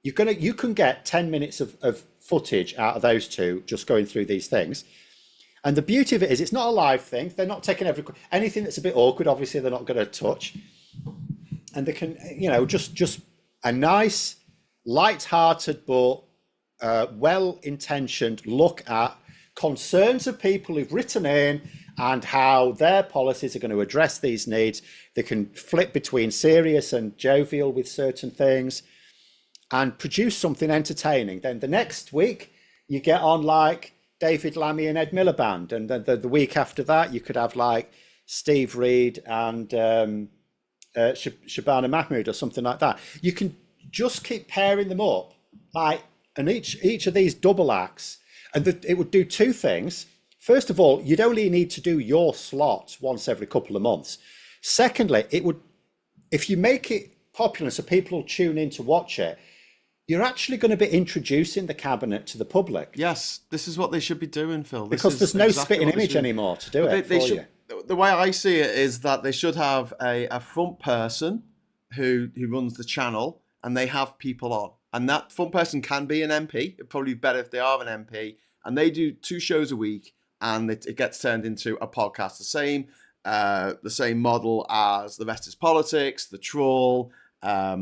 You can get 10 minutes of footage out of those two just going through these things. And the beauty of it is, it's not a live thing. They're not taking anything that's a bit awkward, obviously they're not going to touch. And they can, you know, just a nice, light-hearted but well-intentioned look at concerns of people who've written in and how their policies are going to address these needs. They can flip between serious and jovial with certain things and produce something entertaining. Then the next week you get on like David Lammy and Ed Miliband, and then the week after that you could have like Steve Reed and Shabana Mahmood or something like that. You can just keep pairing them up, like, and each of these double acts, and it would do two things. First of all, you'd only need to do your slot once every couple of months. Secondly, it would, if you make it popular so people will tune in to watch it, you're actually going to be introducing the cabinet to the public. Yes, this is what they should be doing, Phil. Because there's no spitting image anymore to do it for you. The way I see it is that they should have a front person who runs the channel, and they have people on. And that front person can be an MP. It'd probably be better if they are an MP. And they do 2 shows a week, and it gets turned into a podcast. The same model as The Rest is Politics, The Troll, I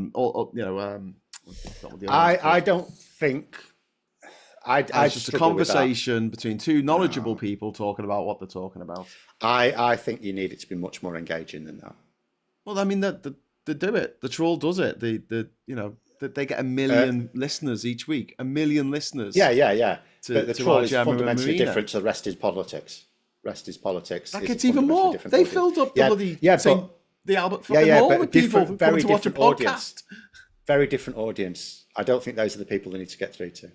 don't think... It's just a conversation between 2 knowledgeable people talking about what they're talking about. I think you need it to be much more engaging than that. Well, I mean, they do it. The Troll does it. They get 1 million listeners each week. 1 million listeners. Yeah. But the Troll is fundamentally different to The Rest is Politics. Rest is Politics. That gets even more. They filled up the bloody the Albert fucking Hall with people who come to watch a podcast. Very different audience. I don't think those are the people they need to get through to.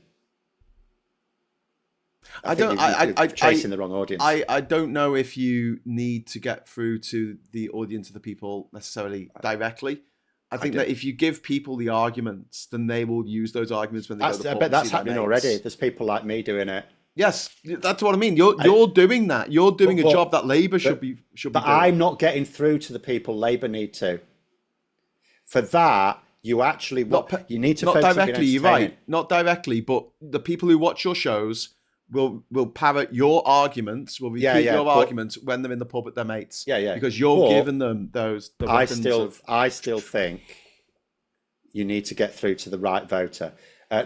I chasing the wrong audience. I don't know if you need to get through to the audience of the people necessarily directly. I think that if you give people the arguments, then they will use those arguments when they go to the pub. I bet that's happening already. There's people like me doing it. Yes, that's what I mean. You're doing that. You're doing a job that Labour should be doing. But I'm not getting through to the people Labour need to. For that, you actually you need to not focus directly. You're right, not directly, but the people who watch your shows will parrot your arguments, will repeat your arguments when they're in the pub with their mates. Yeah. Because you're giving them those. I still think you need to get through to the right voter.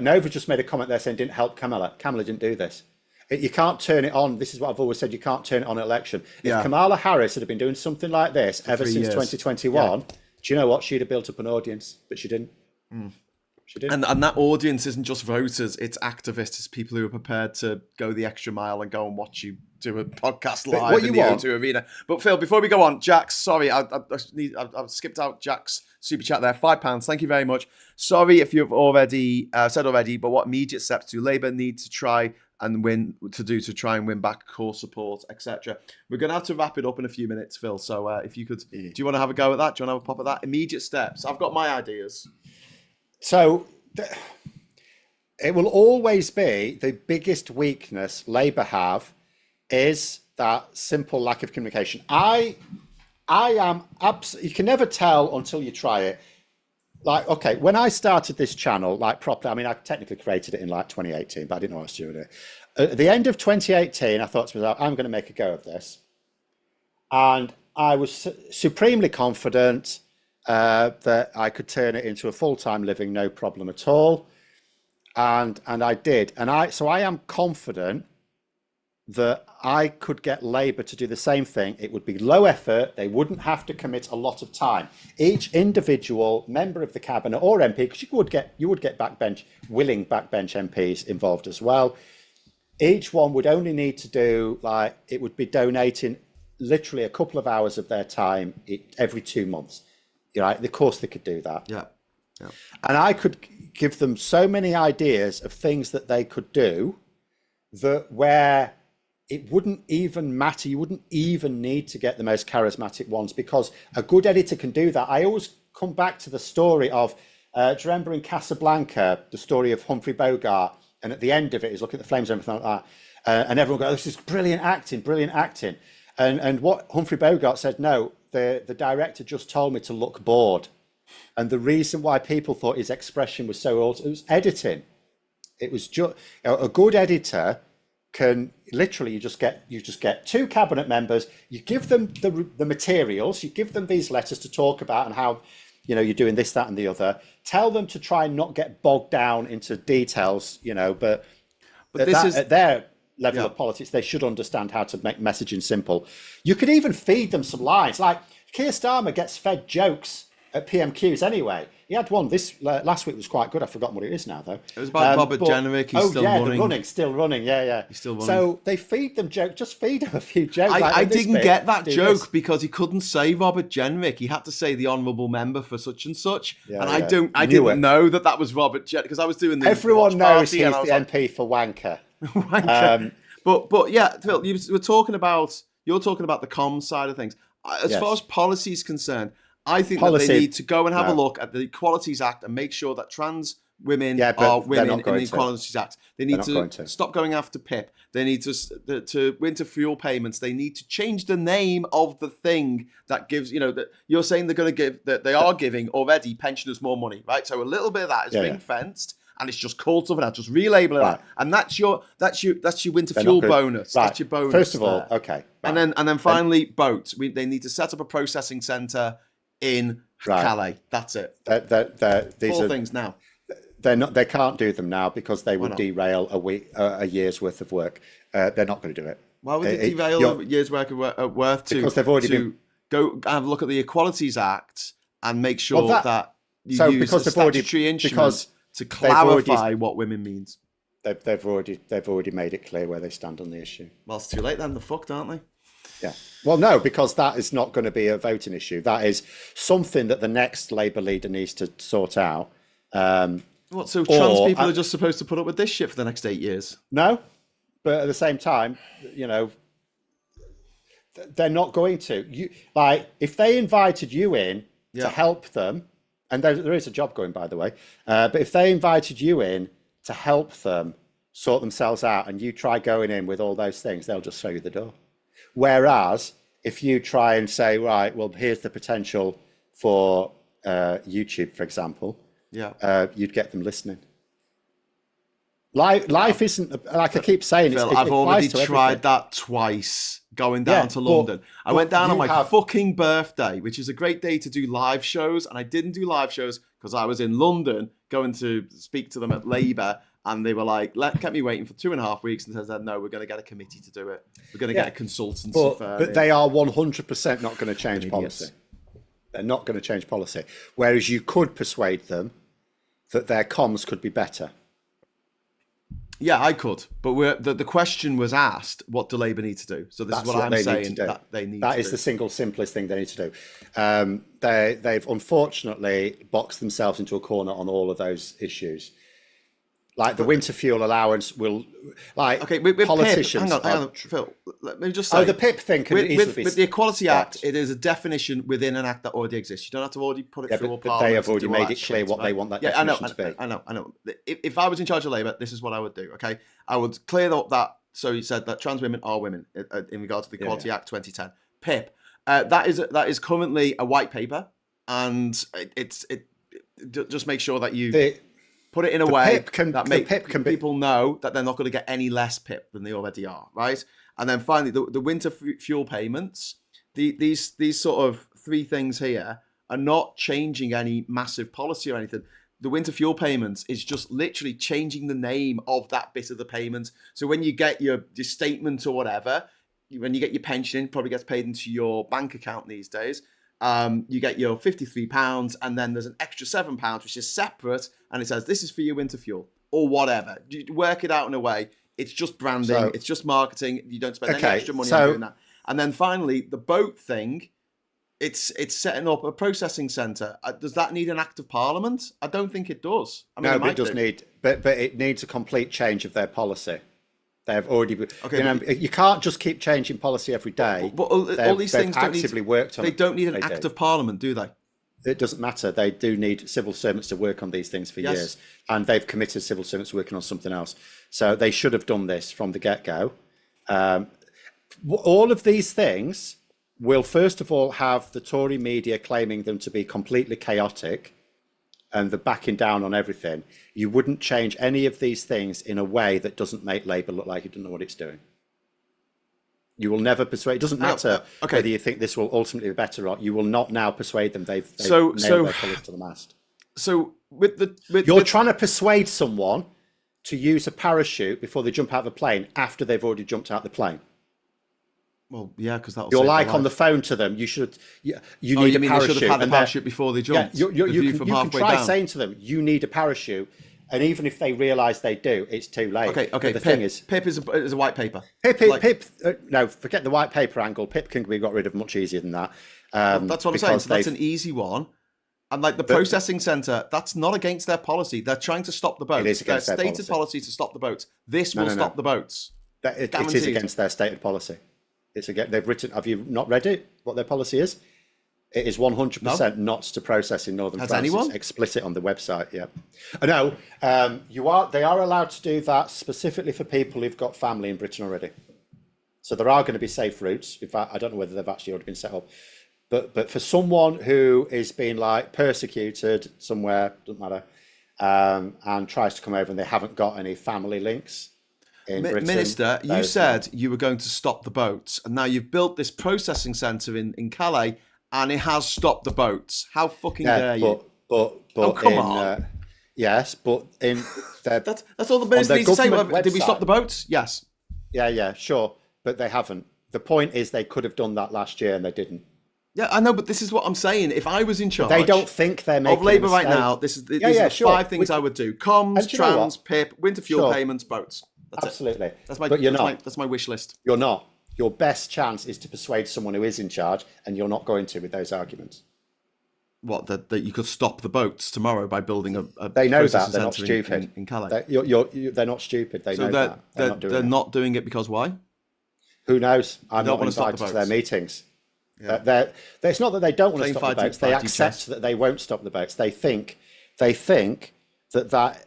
Nova just made a comment there saying didn't help Kamala. Kamala didn't do this. You can't turn it on. This is what I've always said. You can't turn it on at election. If Kamala Harris had been doing something like this ever since 2021, do you know what? She'd have built up an audience, but she didn't. She didn't. And that audience isn't just voters, it's activists, it's people who are prepared to go the extra mile and go and watch you do a podcast live in the O2 Arena. But Phil, before we go on, Jack's, sorry, I've skipped out Jack's super chat there, £5. Thank you very much. Sorry if you've already said already, but what immediate steps do Labour need to try and win back core support, etc.? We're going to have to wrap it up in a few minutes, Phil. So if you could, do you want to have a go at that? Do you want to have a pop at that? Immediate steps. I've got my ideas. So it will always be the biggest weakness Labour have is that simple lack of communication. I am absolutely, you can never tell until you try it. Like, okay, when I started this channel, like properly, I mean, I technically created it in like 2018, but I didn't know I was doing it. At the end of 2018, I thought to myself, I'm going to make a go of this. And I was supremely confident that I could turn it into a full-time living, no problem at all. and I did, and I am confident that I could get Labour to do the same thing. It would be low effort. They wouldn't have to commit a lot of time. Each individual member of the cabinet or MP, because you would get willing backbench MPs involved as well. Each one would only need to do, like, it would be donating literally a couple of hours of their time every 2 months. You know, of course they could do that. Yeah. Yeah. And I could give them so many ideas of things that they could do that where it wouldn't even matter. You wouldn't even need to get the most charismatic ones, because a good editor can do that. I always come back to the story of, do you remember in Casablanca, the story of Humphrey Bogart? And at the end of it, he's looking at the flames and everything like that. And everyone goes, this is brilliant acting, brilliant acting. And what Humphrey Bogart said, no, the director just told me to look bored. And the reason why people thought his expression was so old, it was editing. It was just a good editor can literally, you just get 2 cabinet members, you give them the materials, you give them these letters to talk about and how, you know, you're doing this, that, and the other. Tell them to try and not get bogged down into details, you know, but at their level of politics, they should understand how to make messaging simple. You could even feed them some lines. Like Keir Starmer gets fed jokes at PMQs anyway. He had one last week was quite good. I've forgotten what it is now though. It was about Robert Jenrick. He's still running. Still running. Yeah. He's still running. So they feed them jokes. Just feed them a few jokes. I didn't get that joke because he couldn't say Robert Jenrick. He had to say the honourable member for such and such. Yeah, and I didn't know that was Robert Jenrick because I was doing the. Everyone knows he's the MP for wanker. Wanker. But yeah, Phil, you're talking about the comms side of things. As far as policy is concerned, I think that they need to go and have a look at the Equalities Act and make sure that trans women are women in the Equalities Act. They need to stop going after PIP. They need to winter fuel payments. They need to change the name of the thing that gives, you know, that you're saying they're going to give, that they are giving already pensioners more money, right? So a little bit of that is ring fenced. And it's just called something else. Just relabel it, right. And that's your winter fuel bonus. Right. That's your bonus. First of all, okay, right. and then finally, boats. They need to set up a processing centre in Calais. That's it. These 4 things now. They're not. They can't do them now because they would derail a year's worth of work. They're not going to do it. Why would they derail a year's worth to? Because they've already go have a look at the Equalities Act and make sure that you use a statutory instrument to clarify what women means. They've already made it clear where they stand on the issue. Well, it's too late then. They're fucked, aren't they? Yeah. Well, no, because that is not going to be a voting issue. That is something that the next Labour leader needs to sort out. So trans people are just supposed to put up with this shit for the next 8 years? No, but at the same time, you know, they're not going to. If they invited you in to help them, and there is a job going, by the way, but if they invited you in to help them sort themselves out and you try going in with all those things, they'll just show you the door. Whereas if you try and say, right, well, here's the potential for YouTube, for example, you'd get them listening. Life isn't, like I keep saying, Phil, I've already tried that twice going down to London. I went down on my fucking birthday, which is a great day to do live shows, and I didn't do live shows because I was in London going to speak to them at Labour, and they were like, kept me waiting for 2.5 weeks and said, no, we're going to get a committee to do it. We're going to get a consultancy firm. But they are 100% not going to change policy. They're not going to change policy. Whereas you could persuade them that their comms could be better. Yeah, I could, but the question was asked: what do Labour need to do? So this is what I'm saying that they need. That is the single simplest thing they need to do. They've unfortunately boxed themselves into a corner on all of those issues. Like the winter fuel allowance will, with politicians. PIP, hang on, Phil. Let me just say. The PIP thing can easily be. With the Equality Act, it is a definition within an act that already exists. You don't have to already put it through a parliament. They have already made it clear what they want that definition to be. I know. If I was in charge of Labour, this is what I would do. Okay, I would clear up that. So you said that trans women are women in regard to the Equality Act 2010. PIP. That is currently a white paper, and it just make sure that you. Put it in a way that people know that they're not going to get any less PIP than they already are, right? And then finally, the winter fuel payments, these sort of 3 things here are not changing any massive policy or anything. the winter fuel payments is just literally changing the name of that bit of the payment. So when you get your statement or whatever, when you get your pension, it probably gets paid into your bank account these days. You get your £53, and then there's an extra £7 which is separate, and it says this is for your winter fuel or whatever. You work it out in a way. It's just branding. It's just marketing. You don't spend any extra money on doing that. And then finally, the boat thing. It's setting up a processing centre. Does that need an act of parliament? I don't think it does. I mean, no, but it does need, but it needs a complete change of their policy. They've already, you can't just keep changing policy every day. But all these things actively worked on. They don't need an act of parliament, do they? It doesn't matter. They do need civil servants to work on these things for years, and they've committed civil servants working on something else. So they should have done this from the get-go. All of these things will first of all have the Tory media claiming them to be completely chaotic and the backing down on everything. You wouldn't change any of these things in a way that doesn't make Labour look like it doesn't know what it's doing. You will never persuade. It doesn't matter whether you think this will ultimately be better or not. You will not now persuade them. They've nailed their colours to the mast. So you're trying to persuade someone to use a parachute before they jump out of a plane after they've already jumped out of the plane. Well, yeah, because that'll. You're like on the phone to them. You should. You need a parachute. They should have had the parachute before they jumped. Yeah, you can try saying to them, "You need a parachute," and even if they realise they do, it's too late. Okay. The thing is, PIP is a white paper. PIP. No, forget the white paper angle. PIP can be got rid of much easier than that. That's what I'm saying. So that's an easy one. And like the processing centre, that's not against their policy. They're trying to stop the boats. It is against their their stated policy to stop the boats. This will stop the boats. It is against their stated policy. It's again. They've written. Have you not read it? What their policy is? It is 100% not to process in Northern France. Anyone? It's explicit on the website. Yeah. No. They are allowed to do that specifically for people who've got family in Britain already. So there are going to be safe routes. In fact, I don't know whether they've actually already been set up. But for someone who is being like persecuted somewhere, doesn't matter, and tries to come over and they haven't got any family links. Minister, you said you were going to stop the boats, and now you've built this processing centre in Calais, and it has stopped the boats. How fucking dare you? But come on. Yes, but in that's all the minister needs to say. Did we stop the boats? Yes. Yeah, sure, but they haven't. The point is, they could have done that last year, and they didn't. Yeah, I know, but this is what I'm saying. If I was in charge, they don't think they're making of Labour right now. These are the 5 things I would do: comms, trams, PIP, winter fuel payments, boats. That's absolutely. That's my. But you're not. That's my wish list. You're not. Your best chance is to persuade someone who is in charge, and you're not going to with those arguments. What, that you could stop the boats tomorrow by building a they know that they're not stupid in Calais. They're not stupid. They know that they're not doing it because why? Who knows? I'm not invited to their meetings. Yeah. It's not that they don't want to stop the boats. They accept that they won't stop the boats. They think that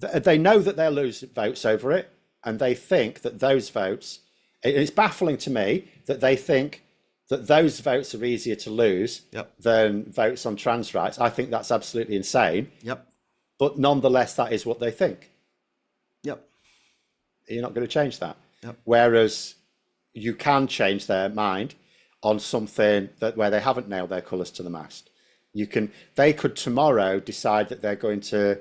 they know that they'll lose votes over it, and they think that those votes. It's baffling to me that they think that those votes are easier to lose than votes on trans rights. I think that's absolutely insane. Yep. But nonetheless, that is what they think. Yep. You're not going to change that. Yep. Whereas you can change their mind on something where they haven't nailed their colours to the mast. They could tomorrow decide that they're going to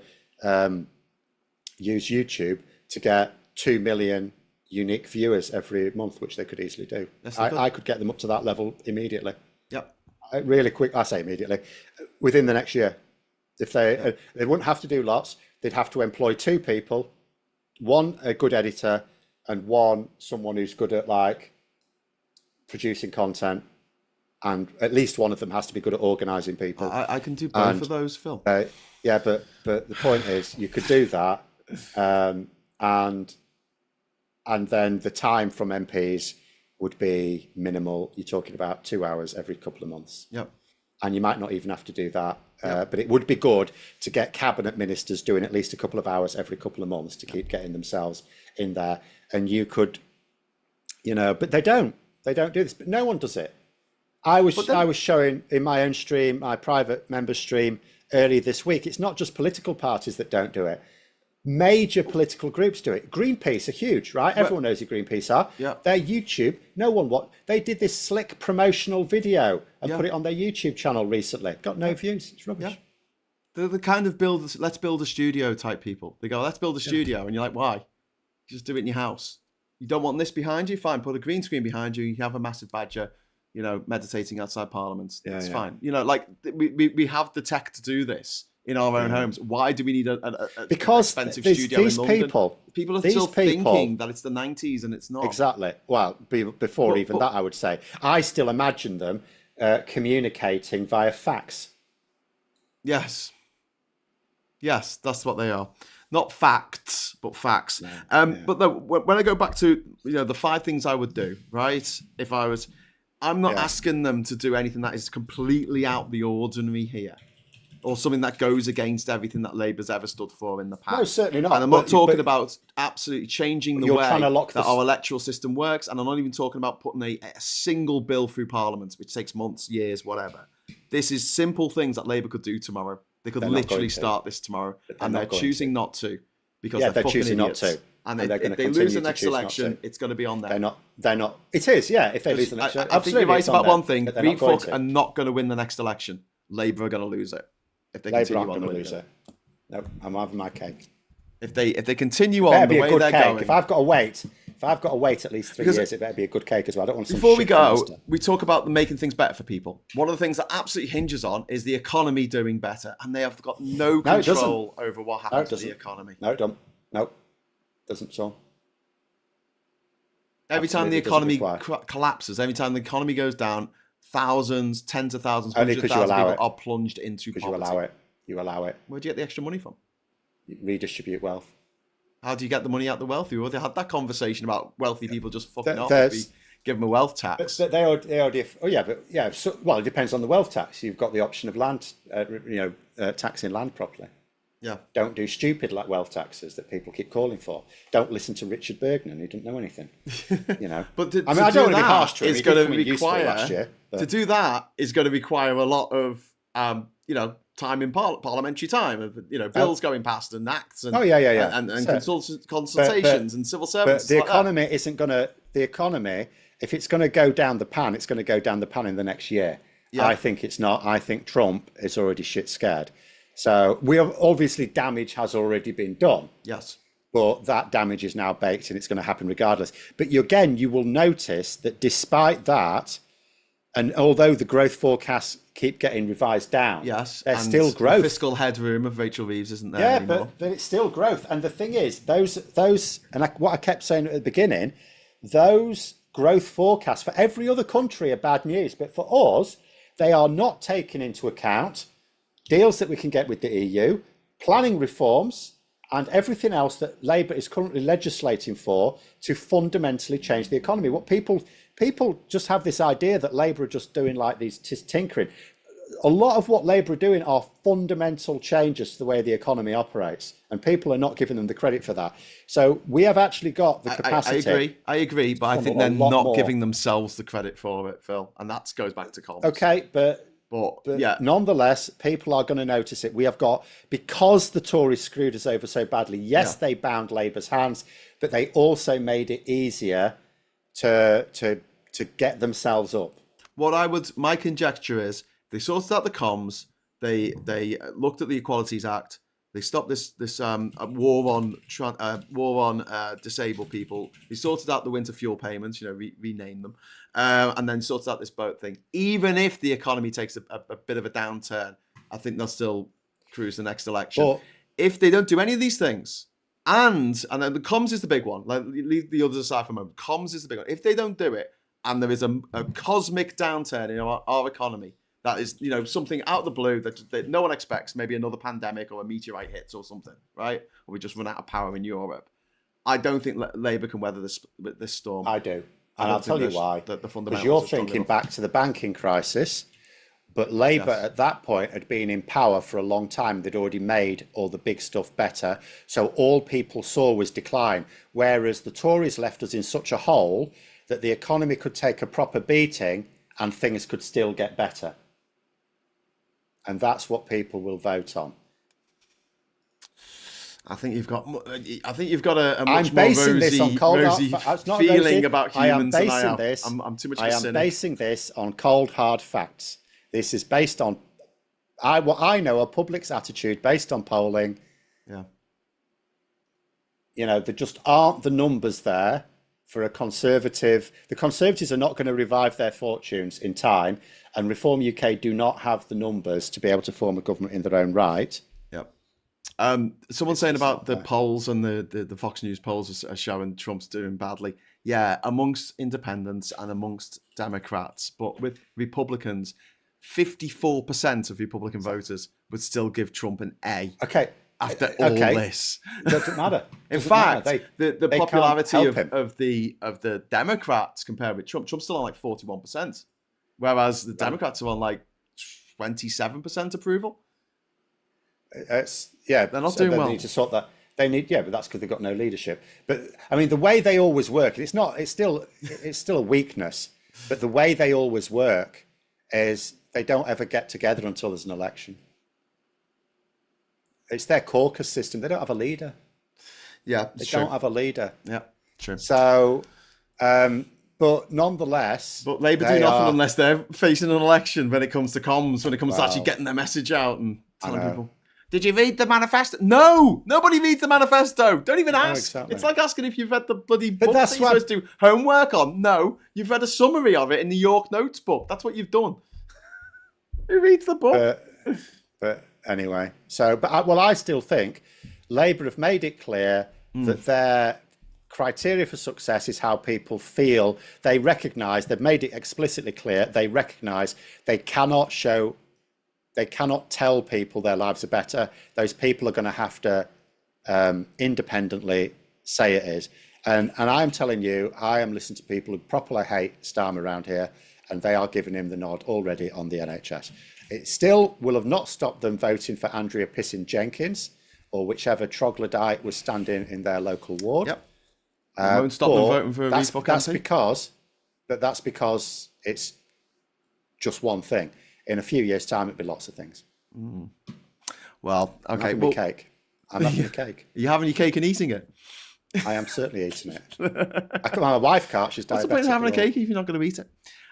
use YouTube to get 2 million unique viewers every month, which they could easily do. I could get them up to that level immediately. Yep. Really quick. I say immediately, within the next year. If they wouldn't have to do lots, they'd have to employ 2 people, one a good editor, and one someone who's good at like producing content, and at least one of them has to be good at organising people. I can do both of those, Phil. Yeah, but the point is, you could do that, and then the time from MPs would be minimal. You're talking about 2 hours every couple of months. Yep. And you might not even have to do that. But it would be good to get cabinet ministers doing at least a couple of hours every couple of months to keep getting themselves in there. And you could, but they don't. They don't do this. But no one does it. I was showing in my own stream, my private member stream earlier this week, it's not just political parties that don't do it. Major political groups do it. Greenpeace are huge, right? Everyone knows who Greenpeace are. Yeah. Their YouTube, they did this slick promotional video and put it on their YouTube channel recently. Got no views. It's rubbish. They're the kind of let's build a studio type people. They go, let's build a studio. And you're like, why? Just do it in your house. You don't want this behind you? Fine, put a green screen behind you. You have a massive badger, meditating outside Parliament. It's fine. Like we have the tech to do this in our own homes. Why do we need a expensive studio in London? People are still thinking that it's the 90s and it's not. Exactly. Well, before that, I would say. I still imagine them communicating via fax. Yes. Yes, that's what they are. Not facts, but facts. But no, when I go back to the 5 things I would do, right? If I was, I'm not asking them to do anything that is completely out the ordinary here, or something that goes against everything that Labour's ever stood for in the past. No, certainly not. And I'm not talking about absolutely changing the way that our electoral system works, and I'm not even talking about putting a single bill through Parliament, which takes months, years, whatever. This is simple things that Labour could do tomorrow. They could literally start this tomorrow, and they're choosing not to because they're choosing not to. And if they lose the next election, it's going to be on them. They're not. It is, yeah. If they lose the next election, I think you're right about one thing. Green folk are not going to win the next election. Labour are going to lose it if they continue on the way they're going. No, I'm having my cake. If they continue on the way they're going, if I've got to wait at least 3 years, it better be a good cake as well. I don't want some. Before we go, we talk about making things better for people. One of the things that absolutely hinges on is the economy doing better, and they have got no control over what happens to the economy. No, it don't. No, doesn't. So every time the economy collapses, every time the economy goes down, thousands, tens of thousands, hundreds of thousands of people are plunged into poverty. You allow it. Where do you get the extra money from? You redistribute wealth. How do you get the money out the wealthy? We already had that conversation about wealthy people just fucking off if we give them a wealth tax. But they already. Well, it depends on the wealth tax. You've got the option of land, taxing land properly. Yeah. Don't do stupid like wealth taxes that people keep calling for. Don't listen to Richard Bergman, who doesn't know anything. But I don't want to be harsh to him. It's going to require last year, to do that is going to require a lot of time in parliamentary time, bills going past and acts and consultations and civil servants. But the economy isn't going to. The economy, if it's going to go down the pan, it's going to go down the pan in the next year. Yeah. I think it's not. I think Trump is already shit scared. So obviously damage has already been done. Yes. But that damage is now baked and it's going to happen regardless. But you will notice that despite that, and although the growth forecasts keep getting revised down, yes, there's still growth. The fiscal headroom of Rachel Reeves isn't there anymore. Yeah, but it's still growth. And the thing is, those, what I kept saying at the beginning, those growth forecasts for every other country are bad news. But for us, they are not taking into account deals that we can get with the EU, planning reforms, and everything else that Labour is currently legislating for to fundamentally change the economy. What people just have this idea that Labour are just doing like these tinkering. A lot of what Labour are doing are fundamental changes to the way the economy operates, and people are not giving them the credit for that. So we have actually got the capacity. I agree, but I think they're not giving themselves the credit for it, Phil, and that goes back to comms. Okay, but yeah, nonetheless, people are going to notice it. We have got, because the Tories screwed us over so badly. Yes, they bound Labour's hands, but they also made it easier to get themselves up. My conjecture is they sorted out the comms. They looked at the Equalities Act. They stopped this war on disabled people. They sorted out the winter fuel payments, renamed them, and then sorted out this boat thing. Even if the economy takes a bit of a downturn, I think they'll still cruise the next election. But if they don't do any of these things, and then the comms is the big one. Like, leave the others aside for a moment. Comms is the big one. If they don't do it, and there is a cosmic downturn in our economy, that is, something out of the blue that no one expects, maybe another pandemic or a meteorite hits or something, right? Or we just run out of power in Europe. I don't think Labour can weather this storm. I do. And I'll tell you why. Because you're thinking back to the banking crisis, but Labour at that point had been in power for a long time. They'd already made all the big stuff better. So all people saw was decline. Whereas the Tories left us in such a hole that the economy could take a proper beating and things could still get better. And that's what people will vote on. I think you've got a much more rosy feeling about humans than I have. I'm too much of a cynic. I am basing this on cold, hard facts. This is based on what I know, a public's attitude based on polling. Yeah. There just aren't the numbers there for a Conservative. The Conservatives are not going to revive their fortunes in time, and Reform UK do not have the numbers to be able to form a government in their own right. Yep. Someone's saying about the polls and the Fox News polls are showing Trump's doing badly. Yeah, amongst independents and amongst Democrats, but with Republicans, 54% of Republican voters would still give Trump an A. Okay. After all this, it doesn't matter. In fact, the popularity of the Democrats compared with Trump's still on like 41%, whereas the Democrats are on like 27% approval. They're not doing well. They need to sort that. But that's because they've got no leadership. But I mean, the way they always work, it's still a weakness. But the way they always work is they don't ever get together until there's an election. It's their caucus system. They don't have a leader. Yeah, they don't have a leader. Yeah, true. So, but nonetheless, Labour do nothing unless they're facing an election. When it comes to comms, when it comes to actually getting their message out and telling people, "Did you read the manifesto?" No, nobody reads the manifesto. Don't even ask. Exactly. It's like asking if you've read the bloody book that's that you're supposed to do homework on. No, you've read a summary of it in the York Notebook. That's what you've done. Who reads the book? But anyway, I still think Labour have made it clear that their criteria for success is how people feel. They recognise, they've made it explicitly clear, they recognise they cannot tell people their lives are better. Those people are going to have to independently say it is. And I'm telling you, I am listening to people who properly hate Starmer around here, and they are giving him the nod already on the NHS. It still will have not stopped them voting for Andrea Pissin-Jenkins or whichever troglodyte was standing in their local ward. Yep. It won't stop them voting for that's because it's just one thing. In a few years' time, it'll be lots of things. Well, okay. I'm having cake. I'm having a cake. Are you having your cake and eating it? I am certainly eating it. My wife can't. She's diabetic. What's the point of having a cake if you're not going to eat it?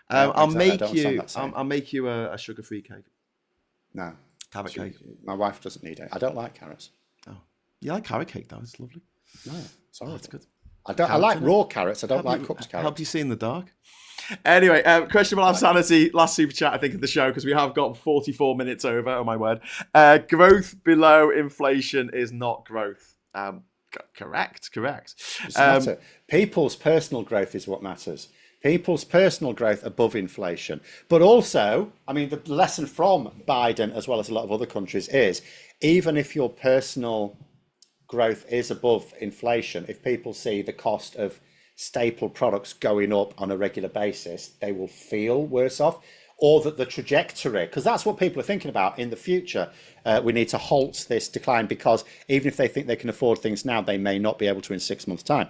I'll make you a sugar-free cake. No. Carrot cake. My wife doesn't need it. I don't like carrots. Oh, you like carrot cake though? It's lovely. No, sorry, that's good. I like raw carrots. I don't like cooked carrots. Help you see in the dark. Anyway, questionable sanity. Last super chat I think of the show because we have got 44 minutes over. Oh my word! Growth below inflation is not growth. Correct. People's personal growth is what matters. People's personal growth above inflation. But also, I mean, the lesson from Biden, as well as a lot of other countries, is even if your personal growth is above inflation, if people see the cost of staple products going up on a regular basis, they will feel worse off. Or that the trajectory, because that's what people are thinking about in the future, we need to halt this decline because even if they think they can afford things now, they may not be able to in 6 months' time.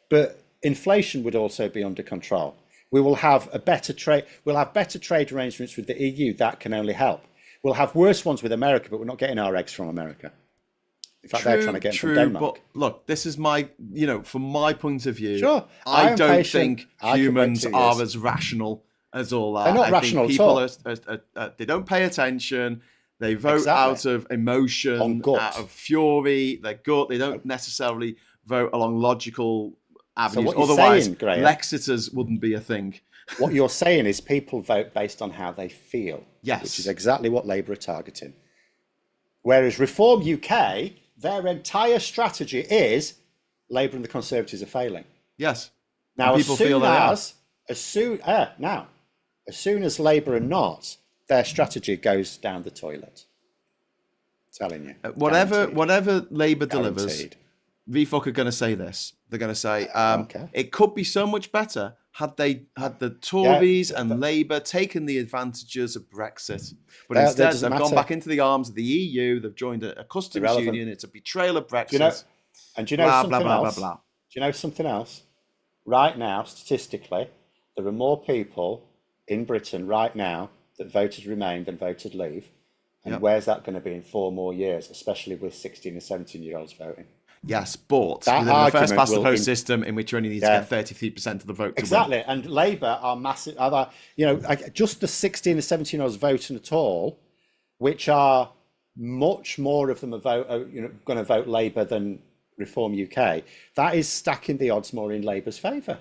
But inflation would also be under control. We will have better trade arrangements with the EU. That can only help. We'll have worse ones with America, but we're not getting our eggs from America. In fact, they're trying to get them from Denmark. But look, this is my, from my point of view, sure, I don't think humans are as rational as all that. They're not rational at all. They don't pay attention. They vote out of emotion, out of fury. They're gut. They don't necessarily vote along logical avenues. So otherwise, saying, Graham, Lexiters wouldn't be a thing. What you're saying is people vote based on how they feel. Yes. Which is exactly what Labour are targeting. Whereas Reform UK, their entire strategy is Labour and the Conservatives are failing. Yes. Now, as soon as Labour are not, their strategy goes down the toilet. I'm telling you. Whatever Labour delivers, VFOC are going to say this. They're going to say it could be so much better had the Tories and Labour taken the advantages of Brexit. But instead, they've gone back into the arms of the EU. They've joined a customs union. It's a betrayal of Brexit. Do you know something else? Right now, statistically, there are more people in Britain right now that voted Remain than voted Leave. And where's that going to be in 4 more years, especially with 16 and 17-year-olds voting? Yes, but within the first past the post system in which you only need to get 33% of the vote to win. And Labour are massive. Just the 16 and 17-year-olds voting at all which are much more of them going to vote Labour than Reform UK, that is stacking the odds more in Labour's favour.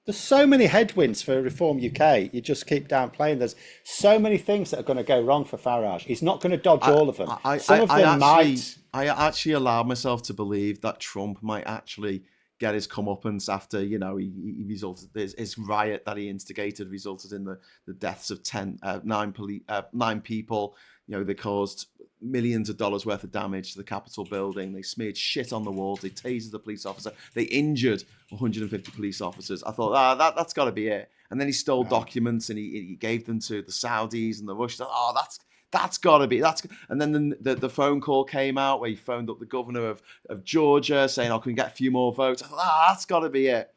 There's so many headwinds for Reform UK. You just keep downplaying. There's so many things that are going to go wrong for Farage. He's not going to dodge all of them. Some of them might. I actually allowed myself to believe that Trump might actually get his comeuppance after, he resulted, his riot that he instigated resulted in the deaths of 9 people. They caused millions of dollars worth of damage to the Capitol building. They smeared shit on the walls. They tasered the police officer. They injured 150 police officers. I thought, that's got to be it. And then he stole documents and he gave them to the Saudis and the Russians. That's got to be. And then the phone call came out where he phoned up the governor of Georgia saying, can we get a few more votes? I thought, that's got to be it.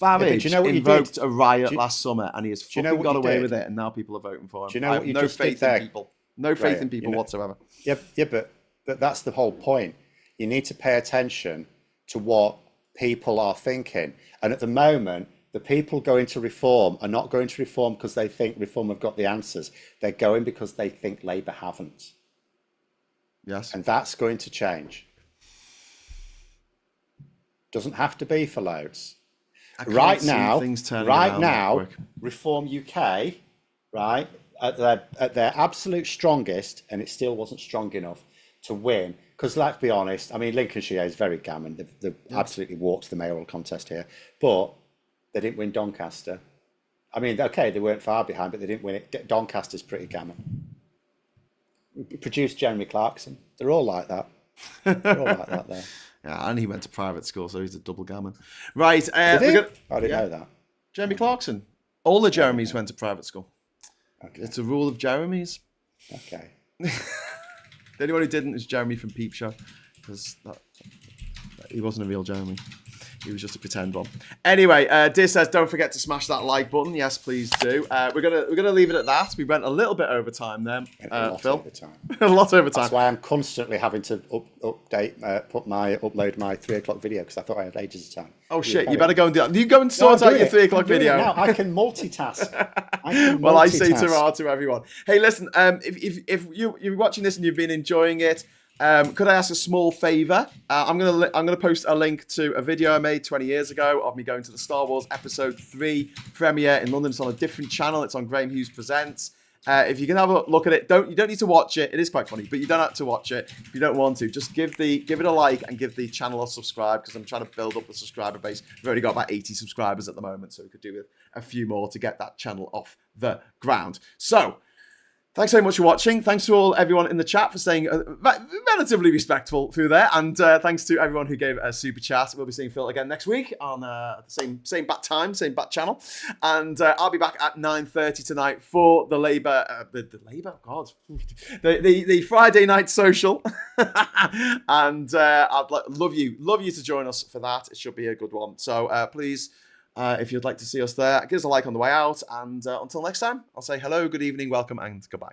Farage invoked a riot last summer and he has fucking got away with it, and now people are voting for him. Do you know what you no just faith did there? in people. No faith in people whatsoever. Yeah, but that's the whole point. You need to pay attention to what people are thinking. And at the moment, the people going to Reform are not going to Reform because they think Reform have got the answers. They're going because they think Labour haven't. Yes. And that's going to change. Doesn't have to be for loads. Right now, Reform UK, right, at their absolute strongest, and it still wasn't strong enough to win. Because let's be honest, I mean, Lincolnshire is very gammon. They've absolutely walked the mayoral contest here. But they didn't win Doncaster. I mean, okay, they weren't far behind, but they didn't win it. Doncaster's pretty gammon. Produced Jeremy Clarkson. They're all like that. They're all like that there. Yeah, and he went to private school, so he's a double gammon. Right. I didn't know that. Jeremy Clarkson. All the Jeremys went to private school. Okay. It's a rule of Jeremy's. Okay. The only one who didn't is Jeremy from Peep Show, because he wasn't a real Jeremy. He was just a pretend one. Anyway, Diz says, don't forget to smash that like button. Yes, please do. We're gonna leave it at that. We went a little bit over time then, Phil. Over time. A lot over time. That's why I'm constantly having to upload my 3 o'clock video, because I thought I had ages of time. Oh shit! You better go and do that. You go and sort out your 3 o'clock video. Now I can multitask. Well, I say ta-ra to everyone. Hey, listen. If you're watching this and you've been enjoying it, could I ask a small favour? I'm gonna post a link to a video I made 20 years ago of me going to the Star Wars Episode 3 premiere in London. It's on a different channel. It's on Graham Hughes Presents. If you can have a look at it, you don't need to watch it. It is quite funny, but you don't have to watch it if you don't want to. Just give it a like and give the channel a subscribe, because I'm trying to build up the subscriber base. We've already got about 80 subscribers at the moment, so we could do with a few more to get that channel off the ground. So, thanks so much for watching. Thanks to everyone in the chat for staying relatively respectful through there. And thanks to everyone who gave a super chat. We'll be seeing Phil again next week on the same bat time, same bat channel. And I'll be back at 9:30 tonight for the Labour, the Friday night social. And I'd love you to join us for that. It should be a good one. So please, if you'd like to see us there, give us a like on the way out. And until next time, I'll say hello, good evening, welcome, and goodbye.